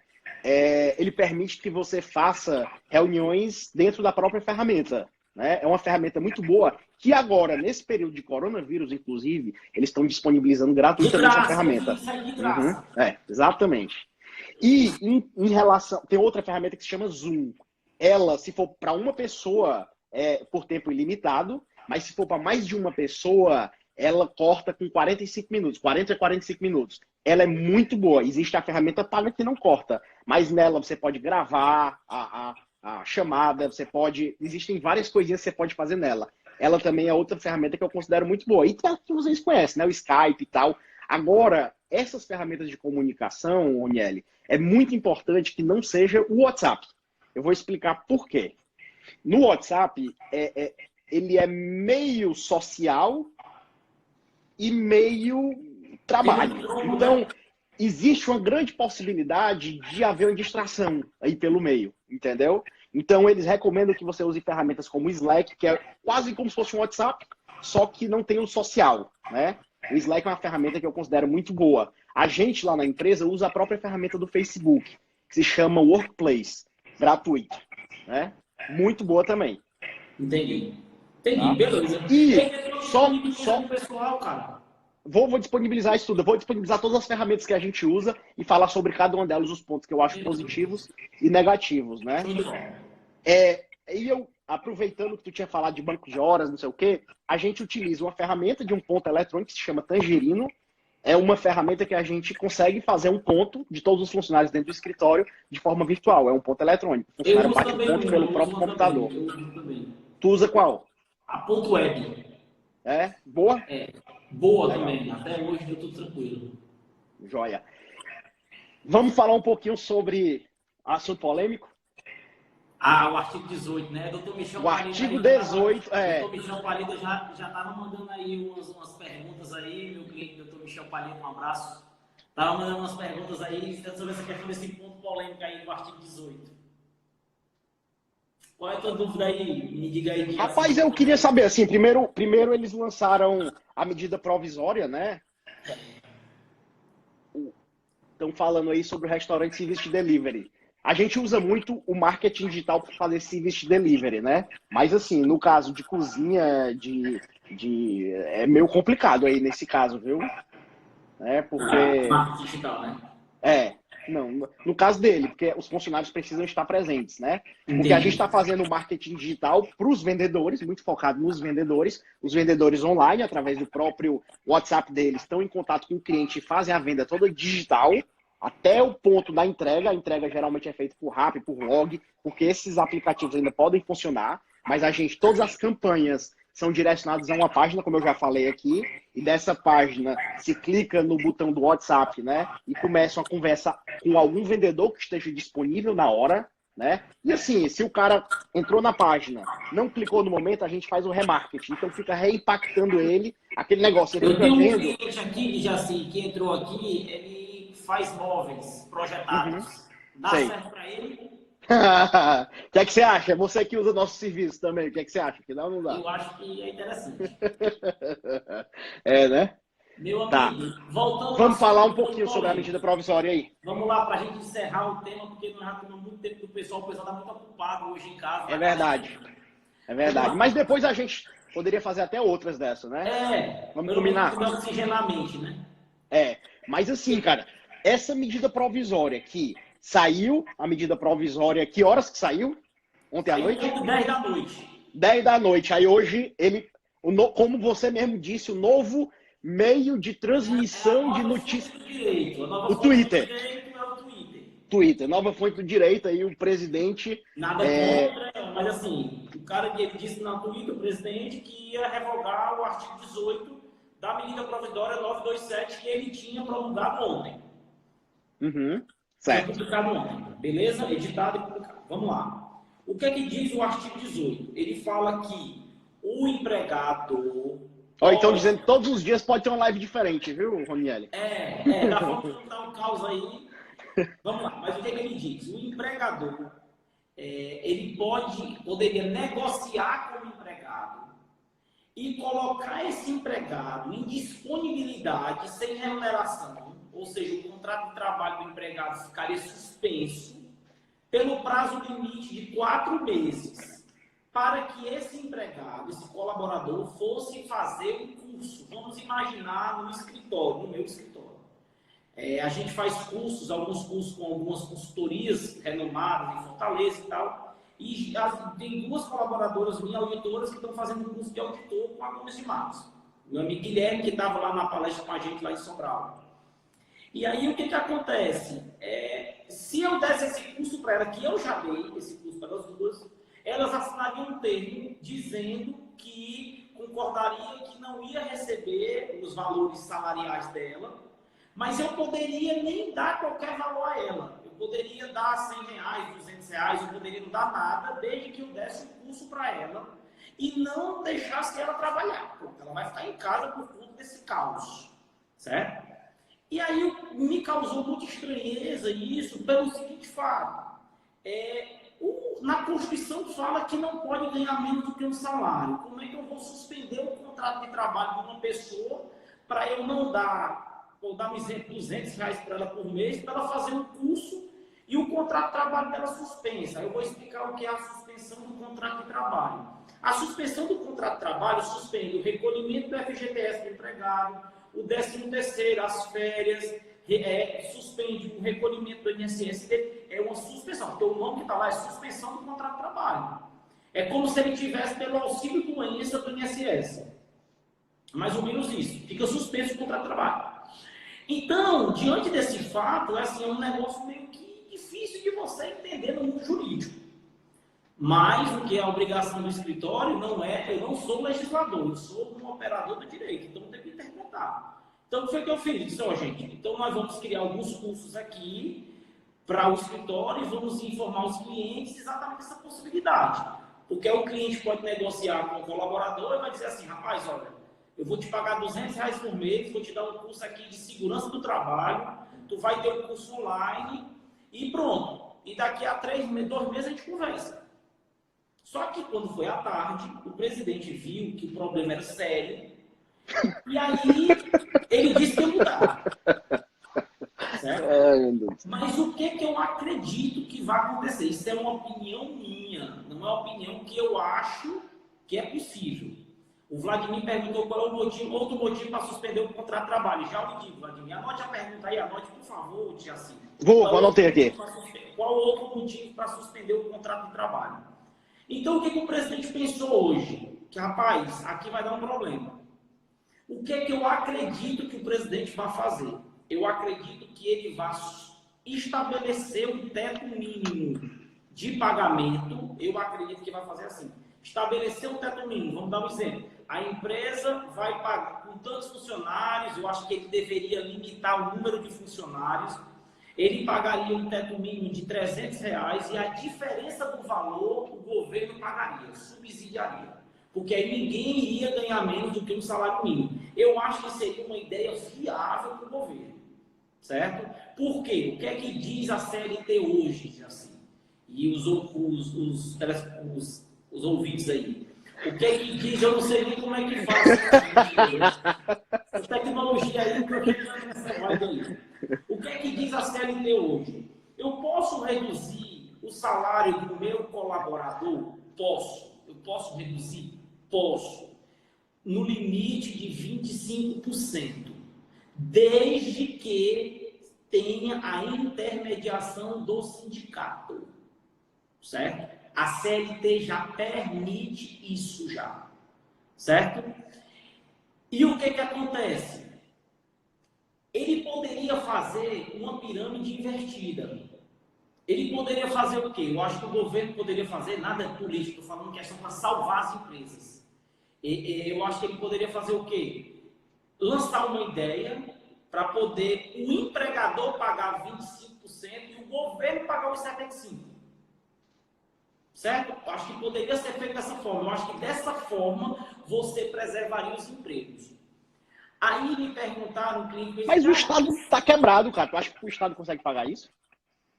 Speaker 2: Ele permite que você faça reuniões dentro da própria ferramenta, né? É uma ferramenta muito boa, que agora, nesse período de coronavírus, inclusive, eles estão disponibilizando
Speaker 1: De
Speaker 2: gratuitamente a
Speaker 1: graça, eu
Speaker 2: ferramenta.
Speaker 1: vi isso aí de graça.
Speaker 2: Exatamente. E em relação. Tem outra ferramenta que se chama Zoom. Ela, se for para uma pessoa, é por tempo ilimitado, mas se for para mais de uma pessoa, ela corta com 45 minutos, 40 a 45 minutos. Ela é muito boa. Existe a ferramenta paga que não corta, mas nela você pode gravar a chamada, você pode. Existem várias coisinhas que você pode fazer nela. Ela também é outra ferramenta que eu considero muito boa. E que vocês conhecem, né? O Skype e tal. Agora, essas ferramentas de comunicação, Ronieli, é muito importante que não seja o WhatsApp. Eu vou explicar por quê. No WhatsApp, ele é meio social e meio trabalho. Então, existe uma grande possibilidade de haver uma distração aí pelo meio, entendeu? Então, eles recomendam que você use ferramentas como o Slack, que é quase como se fosse um WhatsApp, só que não tem o social, né? O Slack é uma ferramenta que eu considero muito boa. A gente lá na empresa usa a própria ferramenta do Facebook, que se chama Workplace, gratuito, né? Muito boa também.
Speaker 1: Entendi,
Speaker 2: Tá?
Speaker 1: beleza.
Speaker 2: E só
Speaker 1: O pessoal, cara.
Speaker 2: vou disponibilizar isso tudo. Eu vou disponibilizar todas as ferramentas que a gente usa e falar sobre cada uma delas, os pontos que eu acho positivos e negativos, né? E eu, aproveitando que tu tinha falado de banco de horas, não sei o quê, a gente utiliza uma ferramenta de um ponto eletrônico que se chama Tangerino. É uma ferramenta que a gente consegue fazer um ponto de todos os funcionários dentro do escritório de forma virtual. É um ponto eletrônico. O funcionário bate o ponto pelo próprio computador. Tu usa qual?
Speaker 1: A ponto web.
Speaker 2: Boa?
Speaker 1: Boa também. Até hoje deu tudo tranquilo.
Speaker 2: Joia. Vamos falar um pouquinho sobre assunto polêmico?
Speaker 1: O artigo 18, né? Doutor Michel
Speaker 2: O artigo 18,
Speaker 1: Doutor Michel Palida já estava mandando aí umas perguntas aí, meu cliente, doutor Michel Palida, um abraço. Estava mandando umas perguntas aí sobre essa questão desse ponto polêmico aí do artigo 18. Qual é a tua dúvida aí? Me diga aí.
Speaker 2: Rapaz, eu queria saber, assim, primeiro eles lançaram a medida provisória, né? Estão falando aí sobre o restaurante serviço de delivery. a gente usa muito o marketing digital para fazer serviço de delivery, né? Mas assim, no caso de cozinha, é meio complicado aí nesse caso, viu? Porque
Speaker 1: Marketing digital, né?
Speaker 2: é, não, no caso dele, porque os funcionários precisam estar presentes, né? Porque a gente
Speaker 1: Entendi.
Speaker 2: está fazendo marketing digital para os vendedores, muito focado nos vendedores, os vendedores online, através do próprio WhatsApp deles, estão em contato com o cliente e fazem a venda toda digital, até o ponto da entrega. A entrega geralmente é feita por Rappi, por Log, porque esses aplicativos ainda podem funcionar, mas todas as campanhas são direcionadas a uma página, como eu já falei aqui, e dessa página se clica no botão do WhatsApp, né? E começa uma conversa com algum vendedor que esteja disponível na hora, né? E assim, se o cara entrou na página, não clicou no momento, a gente faz o remarketing. Então fica reimpactando ele, aquele negócio, ele
Speaker 1: Eu
Speaker 2: fica
Speaker 1: tenho um
Speaker 2: vendo.
Speaker 1: cliente aqui, Jaci, que entrou aqui, ele faz móveis
Speaker 2: Uhum,
Speaker 1: projetados. Dá
Speaker 2: sei.
Speaker 1: certo para ele?
Speaker 2: O que é que você acha? Você que usa nosso serviço também, o que é que você acha? Que dá ou não dá?
Speaker 1: Eu acho que é interessante.
Speaker 2: É, né?
Speaker 1: Meu
Speaker 2: Tá.
Speaker 1: amigo, voltando ao
Speaker 2: Vamos falar
Speaker 1: assunto
Speaker 2: um
Speaker 1: muito
Speaker 2: pouquinho sobre a medida
Speaker 1: polêmico.
Speaker 2: provisória aí.
Speaker 1: Vamos lá para a gente encerrar o tema, porque nós já temos muito tempo do pessoal. O pessoal está muito ocupado hoje em casa,
Speaker 2: É
Speaker 1: na casa
Speaker 2: verdade.
Speaker 1: dele.
Speaker 2: É
Speaker 1: Vamos
Speaker 2: verdade. Mas
Speaker 1: lá.
Speaker 2: depois a gente poderia fazer até outras dessas, né? Vamos
Speaker 1: Pelo menos
Speaker 2: combinar?
Speaker 1: para oxigenar a mente, né?
Speaker 2: É. Mas assim, cara, essa medida provisória que saiu, a medida provisória, que horas que saiu? Ontem à
Speaker 1: Saiu um
Speaker 2: noite?
Speaker 1: pouco 10 da noite.
Speaker 2: 10 da noite. Aí hoje, como você mesmo disse, o novo meio de
Speaker 1: É a
Speaker 2: transmissão de
Speaker 1: nova fonte
Speaker 2: notícias.
Speaker 1: do direito. A
Speaker 2: O
Speaker 1: nova fonte do
Speaker 2: Twitter.
Speaker 1: direito é o Twitter.
Speaker 2: Twitter, nova fonte do direito, aí o presidente.
Speaker 1: Nada contra, mas assim, o cara ele disse na Twitter, o presidente, que ia revogar o artigo 18 da medida provisória 927 que ele tinha promulgado ontem.
Speaker 2: Uhum,
Speaker 1: Tinha
Speaker 2: certo.
Speaker 1: publicado ontem. Beleza? Editado e publicado. Vamos lá. O que é que diz o artigo 18? Ele fala que o empregador
Speaker 2: Ó, então
Speaker 1: pode.
Speaker 2: dizendo que todos os dias pode ter uma live diferente, viu, Ronieli?
Speaker 1: Da forma que não está um caos aí. Vamos lá. Mas o que é que ele diz? O empregador, ele poderia negociar com o empregado e colocar esse empregado em disponibilidade sem remuneração, ou seja, o contrato de trabalho do empregado ficaria suspenso pelo prazo limite de 4 meses, para que esse empregado, esse colaborador, fosse fazer um curso. Vamos imaginar no escritório, no meu escritório. A gente faz cursos, alguns cursos com algumas consultorias renomadas em Fortaleza e tal, e tem 2 colaboradoras minhas, auditoras, que estão fazendo um curso de auditor com a Gomes de Matos. Meu amigo Guilherme, que estava lá na palestra com a gente lá em Sobral. E aí o que acontece? Se eu desse esse curso para ela, que eu já dei esse curso para elas duas, elas assinariam um termo dizendo que concordariam que não ia receber os valores salariais dela, mas eu poderia nem dar qualquer valor a ela. Eu poderia dar R$100, R$200, eu poderia não dar nada, desde que eu desse um curso para ela e não deixasse ela trabalhar, porque ela vai ficar em casa por conta desse caos, certo? E aí me causou muita estranheza isso pelo seguinte fato. Na Constituição fala que não pode ganhar menos do que um salário. Como é que eu vou suspender o contrato de trabalho de uma pessoa para eu não dar, vou dar um exemplo, R$200 para ela por mês, para ela fazer um curso e o contrato de trabalho dela suspensa? Eu vou explicar o que é a suspensão do contrato de trabalho. A suspensão do contrato de trabalho suspende o recolhimento do FGTS do empregado, o 13º, as férias, suspende o recolhimento do INSS dele. É uma suspensão, porque o nome que está lá é suspensão do contrato de trabalho. É como se ele tivesse pelo auxílio doença do INSS. Mais ou menos isso. Fica suspenso o contrato de trabalho. Então, diante desse fato, é um negócio meio que difícil de você entender no mundo jurídico. Mas o que é a obrigação do escritório não é, eu não sou legislador, eu sou um operador do direito, então tem que interpretar. Então, o que foi que eu fiz? Eu disse, gente, então nós vamos criar alguns cursos aqui para o escritório e vamos informar os clientes exatamente essa possibilidade. Porque o cliente pode negociar com o colaborador e vai dizer assim, rapaz, olha, eu vou te pagar R$200 por mês, vou te dar um curso aqui de segurança do trabalho, tu vai ter um curso online e pronto. E daqui a 2 meses a gente conversa. Só que quando foi à tarde, o presidente viu que o problema era sério e aí ele disse que ia mudar. Certo? Mas o que eu acredito que vai acontecer. Isso é uma opinião minha, não é uma opinião que eu acho que é possível. O Vladimir perguntou qual é o motivo, outro motivo para suspender o contrato de trabalho. Já o digo, Vladimir. Anote a pergunta aí, anote, por favor, Jaci.
Speaker 2: Vou anotar aqui.
Speaker 1: Qual outro motivo para suspender o contrato de trabalho? Então, o que o presidente pensou hoje? Que, rapaz, aqui vai dar um problema. O que é que eu acredito que o presidente vai fazer? Eu acredito que ele vai estabelecer um teto mínimo de pagamento. Eu acredito que vai fazer assim. Estabelecer um teto mínimo. Vamos dar um exemplo. A empresa vai pagar com tantos funcionários, eu acho que ele deveria limitar o número de funcionários. Ele pagaria um teto mínimo de R$300 e a diferença do valor o governo pagaria, subsidiaria. Porque aí ninguém iria ganhar menos do que um salário mínimo. Eu acho que seria uma ideia viável para o governo. Certo? Por quê? O que é que diz a CLT hoje, assim? E os ouvintes aí. O que é que diz? Eu não sei nem como é que faz. Essa tecnologia aí, que eu estou nessa vibe aí. O que é que diz a CLT hoje? Eu posso reduzir o salário do meu colaborador? Posso. Eu posso reduzir? Posso. No limite de 25%. Desde que tenha a intermediação do sindicato. Certo? A CLT já permite isso já. Certo? E o que acontece? Ele poderia fazer uma pirâmide invertida. Ele poderia fazer o quê? Eu acho que o governo poderia fazer, nada político, estou falando questão para salvar as empresas. Eu acho que ele poderia fazer o quê? Lançar uma ideia para poder o empregador pagar 25% e o governo pagar os 75%. Certo? Eu acho que poderia ser feito dessa forma. Eu acho que dessa forma você preservaria os empregos. Aí me perguntaram,
Speaker 2: mas o Estado está quebrado, cara. Tu acha que o Estado consegue pagar isso?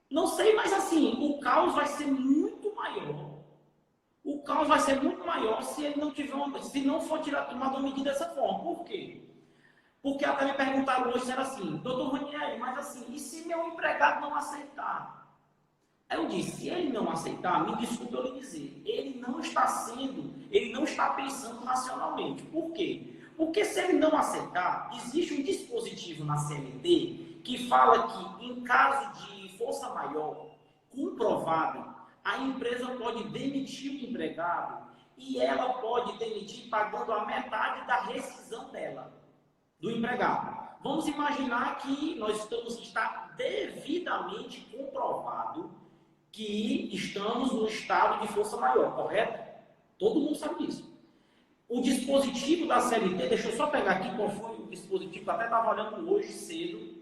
Speaker 1: Não sei, mas assim, o caos vai ser muito maior. O caos vai ser muito maior se ele não tiver se não for tomada uma medida dessa forma. Por quê? Porque até me perguntaram hoje, era assim, doutor Ranieri, mas assim, e se meu empregado não aceitar? Aí eu disse, se ele não aceitar, me desculpe eu lhe dizer, ele não está pensando racionalmente. Por quê? Porque se ele não aceitar, existe um dispositivo na CLT que fala que em caso de força maior comprovada, a empresa pode demitir o empregado e ela pode demitir pagando a metade da rescisão dela, do empregado. Vamos imaginar que está devidamente comprovado que estamos no estado de força maior, correto? Todo mundo sabe disso. O dispositivo da CLT, deixa eu só pegar aqui qual foi o dispositivo, até estava olhando hoje cedo,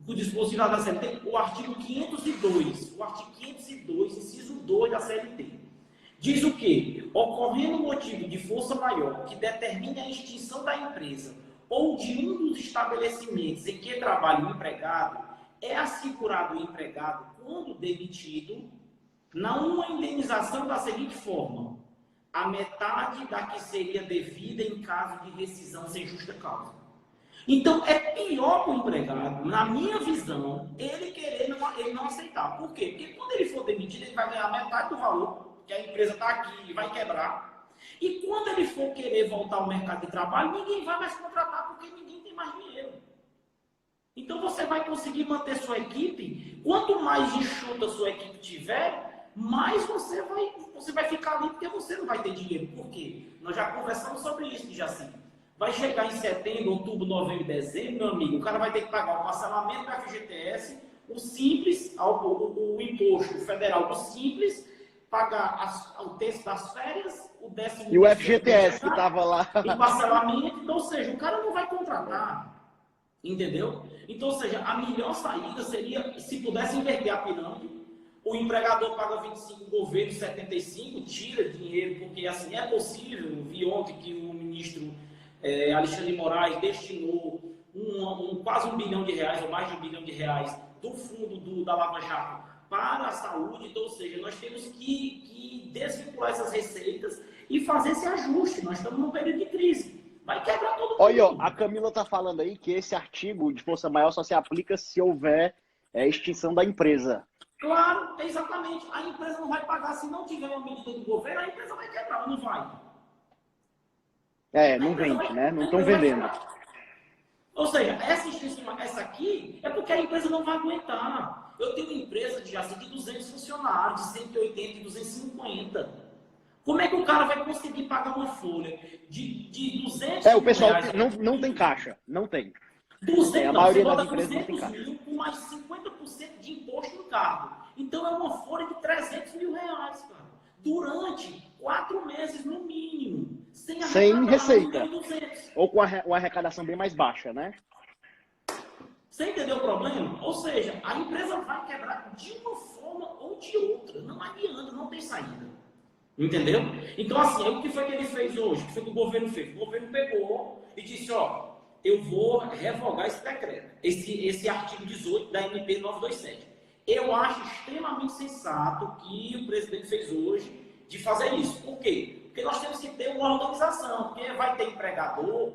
Speaker 1: o dispositivo da CLT, o artigo 502, inciso 2 da CLT. Diz o quê? Ocorrendo motivo de força maior que determine a extinção da empresa ou de um dos estabelecimentos em que trabalha o empregado, é assegurado o empregado, quando demitido, uma indenização da seguinte forma: a metade da que seria devida em caso de rescisão sem justa causa. Então, é pior para o empregado, na minha visão, ele não aceitar. Por quê? Porque quando ele for demitido, ele vai ganhar metade do valor, que a empresa está aqui e vai quebrar. E quando ele for querer voltar ao mercado de trabalho, ninguém vai mais contratar, porque ninguém tem mais dinheiro. Então, você vai conseguir manter sua equipe. Quanto mais enxuta a sua equipe tiver, mais você vai ficar ali, porque você não vai ter dinheiro. Por quê? Nós já conversamos sobre isso, Jaci. Vai chegar em setembro, outubro, novembro, dezembro, meu amigo, o cara vai ter que pagar o parcelamento do FGTS, o Simples, o imposto federal do Simples, pagar o terço das férias, o 10º...
Speaker 2: E o FGTS que estava lá.
Speaker 1: E parcelamento. Então, ou seja, o cara não vai contratar. Entendeu? Então, ou seja, a melhor saída seria, se pudesse inverter a pirâmide, o empregador paga 25, o governo 75, tira dinheiro, porque assim é possível. Vi ontem que o ministro Alexandre de Moraes destinou quase R$1 bilhão, ou mais de R$1 bilhão, do fundo da Lava Jato para a saúde. Então, ou seja, nós temos que desvincular essas receitas e fazer esse ajuste. Nós estamos num período de crise. Vai quebrar todo mundo.
Speaker 2: Olha, a Camila tá falando aí que esse artigo de força maior só se aplica se houver extinção da empresa.
Speaker 1: Claro, exatamente. A empresa não vai pagar se não tiver uma medida do governo, a empresa vai quebrar, não vai.
Speaker 2: É,
Speaker 1: A
Speaker 2: não
Speaker 1: empresa
Speaker 2: vende, né? Não
Speaker 1: a
Speaker 2: estão
Speaker 1: empresa vai
Speaker 2: vendendo.
Speaker 1: quebrar. Ou seja, essa aqui é porque a empresa não vai aguentar. Eu tenho uma empresa de 200 funcionários, de 180 e 250. Como é que o cara vai conseguir pagar uma folha de 200
Speaker 2: É, o
Speaker 1: mil
Speaker 2: pessoal
Speaker 1: reais?
Speaker 2: não tem caixa, não tem. É,
Speaker 1: 200,
Speaker 2: a
Speaker 1: não, você
Speaker 2: maioria das
Speaker 1: bota
Speaker 2: empresas não tem
Speaker 1: 200
Speaker 2: caixa.
Speaker 1: mil com mais 50% de imposto no cargo. Então é uma folha de 300 mil reais, cara. Durante 4 meses no mínimo. Sem
Speaker 2: Sem
Speaker 1: arrecadar, mas não
Speaker 2: receita.
Speaker 1: ganha 200.
Speaker 2: Ou com uma arrecadação bem mais baixa, né?
Speaker 1: Você entendeu o problema? Ou seja, a empresa vai quebrar de uma forma ou de outra. Não adianta, não tem saída. Entendeu? Então, assim, o que foi que ele fez hoje? O que foi que o governo fez? O governo pegou e disse, ó, eu vou revogar esse decreto, esse artigo 18 da MP 927. Eu acho extremamente sensato o que o presidente fez hoje de fazer isso. Por quê? Porque nós temos que ter uma organização, porque vai ter empregador,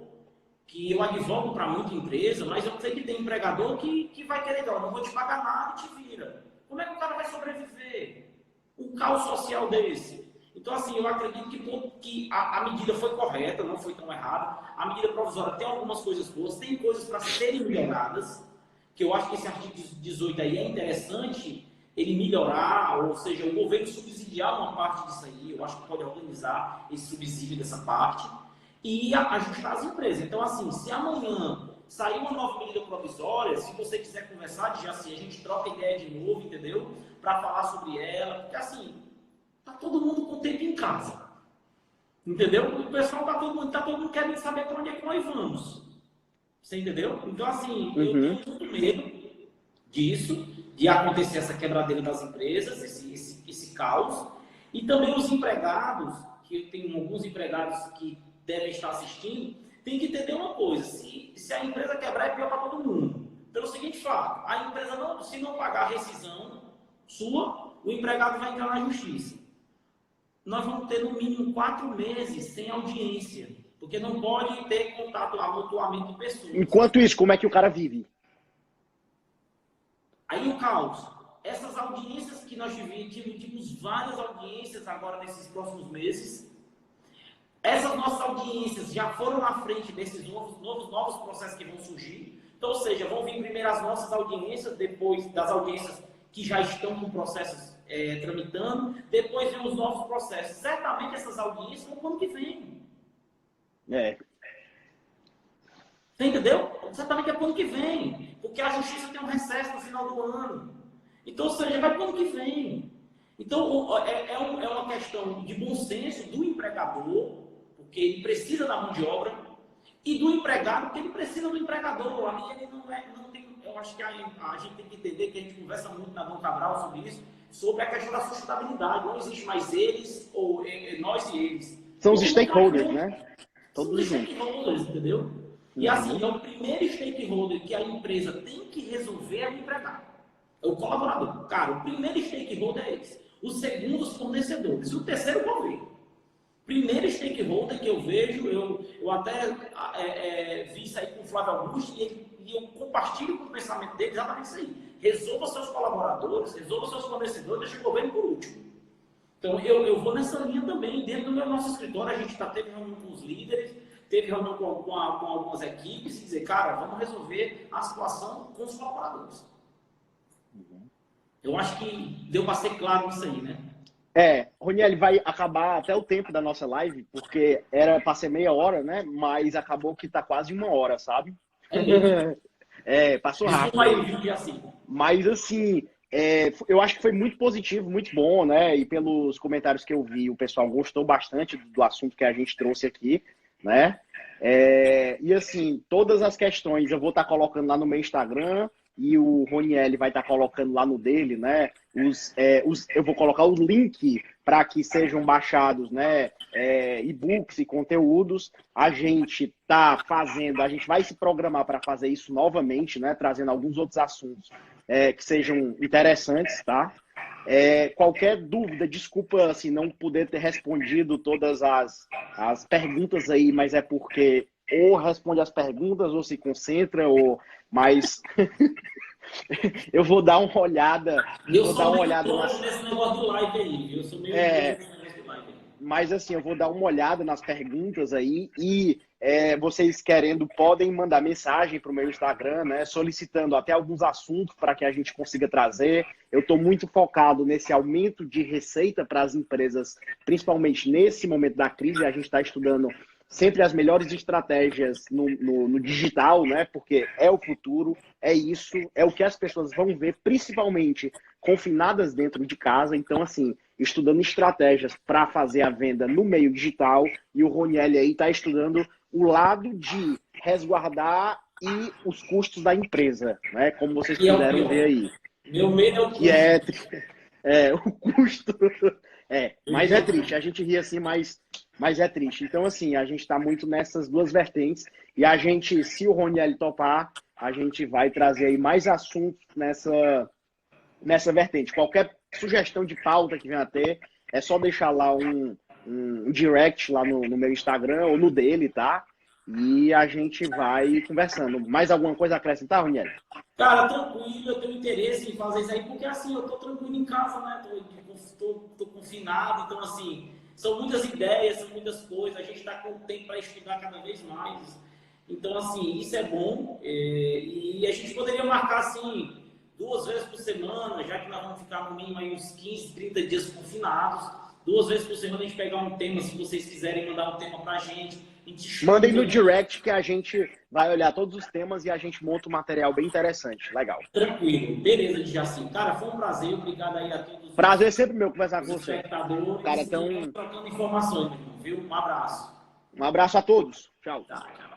Speaker 1: que eu advogo para muita empresa, mas eu sei que tem empregador que vai querer, não vou te pagar nada e te vira. Como é que o cara vai sobreviver? Um caos social desse. Então, assim, eu acredito que a medida foi correta, não foi tão errada. A medida provisória tem algumas coisas boas, tem coisas para serem melhoradas, que eu acho que esse artigo 18 aí é interessante ele melhorar, ou seja, o governo subsidiar uma parte disso aí, eu acho que pode organizar esse subsídio dessa parte e ajustar as empresas. Então, assim, se amanhã sair uma nova medida provisória, se você quiser conversar, já assim, a gente troca ideia de novo, entendeu? Para falar sobre ela, porque assim, tá todo mundo com tempo em casa. Entendeu? O pessoal tá todo mundo querendo saber para onde é que nós vamos. Você entendeu? Então, assim, eu tenho muito medo disso, de acontecer essa quebradeira das empresas, esse caos. E também os empregados, que eu tenho alguns empregados que devem estar assistindo, tem que entender uma coisa: se a empresa quebrar, é pior para todo mundo. Pelo seguinte fato, a empresa, se não pagar a rescisão sua, o empregado vai entrar na justiça. Nós vamos ter no mínimo 4 meses sem audiência, porque não pode ter contato, amontoamento de pessoas.
Speaker 2: Enquanto isso, como é que o cara vive?
Speaker 1: Aí o caos. Essas audiências que nós tivemos várias audiências agora nesses próximos meses. Essas nossas audiências já foram na frente desses novos processos que vão surgir. Então, ou seja, vão vir primeiro as nossas audiências, depois das audiências que já estão com processos tramitando, depois vem os novos processos. Certamente essas audiências vão no ano que vem.
Speaker 2: É.
Speaker 1: Você entendeu? Certamente é para o ano que vem. Porque a justiça tem um recesso no final do ano. Então, ou seja, vai para o ano que vem. Então, é uma questão de bom senso do empregador, porque ele precisa da mão de obra, e do empregado, porque ele precisa do empregador. Ali ele não tem. Eu acho que a gente tem que entender que a gente conversa muito na Dom Cabral sobre isso, sobre a questão da sustentabilidade. Não existe mais eles, ou nós e eles.
Speaker 2: São os stakeholders, né?
Speaker 1: São os stakeholders, entendeu? E assim, é o primeiro stakeholder que a empresa tem que resolver é o empregado. É o colaborador. Cara, o primeiro stakeholder é esse. O segundo, os fornecedores. E o terceiro, o governo. Primeiro stakeholder que eu vejo, eu até vi isso aí com o Flávio Augusto e eu compartilho com o pensamento dele exatamente isso aí. Resolva seus colaboradores, resolva seus fornecedores, deixa o governo por último. Então, eu vou nessa linha também. Dentro do nosso escritório, a gente teve reunião com os líderes, teve reunião com algumas equipes e dizer, cara, vamos resolver a situação com os colaboradores. Eu acho que deu para ser claro isso aí, né?
Speaker 2: Roniel, vai acabar até o tempo da nossa live, porque era para ser meia hora, né? Mas acabou que tá quase 1 hora, sabe? Passou rápido.
Speaker 1: Assim.
Speaker 2: Mas assim, eu acho que foi muito positivo, muito bom, né? E pelos comentários que eu vi, o pessoal gostou bastante do assunto que a gente trouxe aqui, né? E assim, todas as questões eu vou estar colocando lá no meu Instagram e o Roniel vai estar colocando lá no dele, né? Eu vou colocar o link para que sejam baixados, né? E-books e conteúdos. A gente vai se programar para fazer isso novamente, né? Trazendo alguns outros assuntos que sejam interessantes, tá? Qualquer dúvida, desculpa assim, não poder ter respondido todas as perguntas aí, mas é porque ou responde as perguntas ou se concentra, mas Eu vou dar uma olhada.
Speaker 1: E eu
Speaker 2: Vou dar
Speaker 1: sou
Speaker 2: uma
Speaker 1: meio
Speaker 2: olhada
Speaker 1: tolo nesse negócio do live aí, viu? Eu sou meio
Speaker 2: É,
Speaker 1: nesse negócio do live aí.
Speaker 2: mas assim, eu vou dar uma olhada nas perguntas aí e vocês querendo podem mandar mensagem para o meu Instagram, né, solicitando até alguns assuntos para que a gente consiga trazer. Eu estou muito focado nesse aumento de receita para as empresas, principalmente nesse momento da crise. A gente está estudando sempre as melhores estratégias no digital, né, porque é o futuro, é isso, é o que as pessoas vão ver, principalmente confinadas dentro de casa. Então, assim, estudando estratégias para fazer a venda no meio digital, e o Roniel aí está estudando o lado de resguardar e os custos da empresa, né? Como vocês
Speaker 1: E é o
Speaker 2: puderam ver
Speaker 1: pior.
Speaker 2: aí,
Speaker 1: Meu medo é o
Speaker 2: que
Speaker 1: custo.
Speaker 2: o custo.
Speaker 1: Meu
Speaker 2: Mas
Speaker 1: medo é
Speaker 2: é
Speaker 1: o
Speaker 2: triste. A
Speaker 1: custo.
Speaker 2: gente ri assim, mas é triste. Então, assim, a gente está muito nessas duas vertentes e a gente, se o Roniel topar, a gente vai trazer aí mais assuntos nessa vertente. Qualquer sugestão de pauta que venha a ter, é só deixar lá um direct lá no meu Instagram ou no dele, tá? E a gente vai conversando. Mais alguma coisa a acrescentar, Roniel?
Speaker 1: Cara, tranquilo, eu tenho interesse em fazer isso aí, porque assim, eu tô tranquilo em casa, né? Tô confinado, então assim, são muitas ideias, são muitas coisas, a gente tá com tempo para estudar cada vez mais. Então, assim, isso é bom. E a gente poderia marcar, assim, 2 vezes por semana, já que nós vamos ficar no mínimo aí uns 15, 30 dias confinados. 2 vezes por semana a gente pegar um tema, se vocês quiserem mandar um tema pra gente, a gente
Speaker 2: Mandem
Speaker 1: estuda,
Speaker 2: no
Speaker 1: né?
Speaker 2: direct que a gente vai olhar todos os temas e a gente monta um material bem interessante. Legal.
Speaker 1: Tranquilo. Beleza, Jaci. Cara, foi um prazer. Obrigado aí a todos
Speaker 2: Prazer sempre meu conversar
Speaker 1: os
Speaker 2: com você.
Speaker 1: espectadores
Speaker 2: Cara,
Speaker 1: e vamos
Speaker 2: tão...
Speaker 1: trocando informações, meu irmão, viu? Um abraço.
Speaker 2: Um abraço a todos. Tchau.
Speaker 1: Tá, tchau.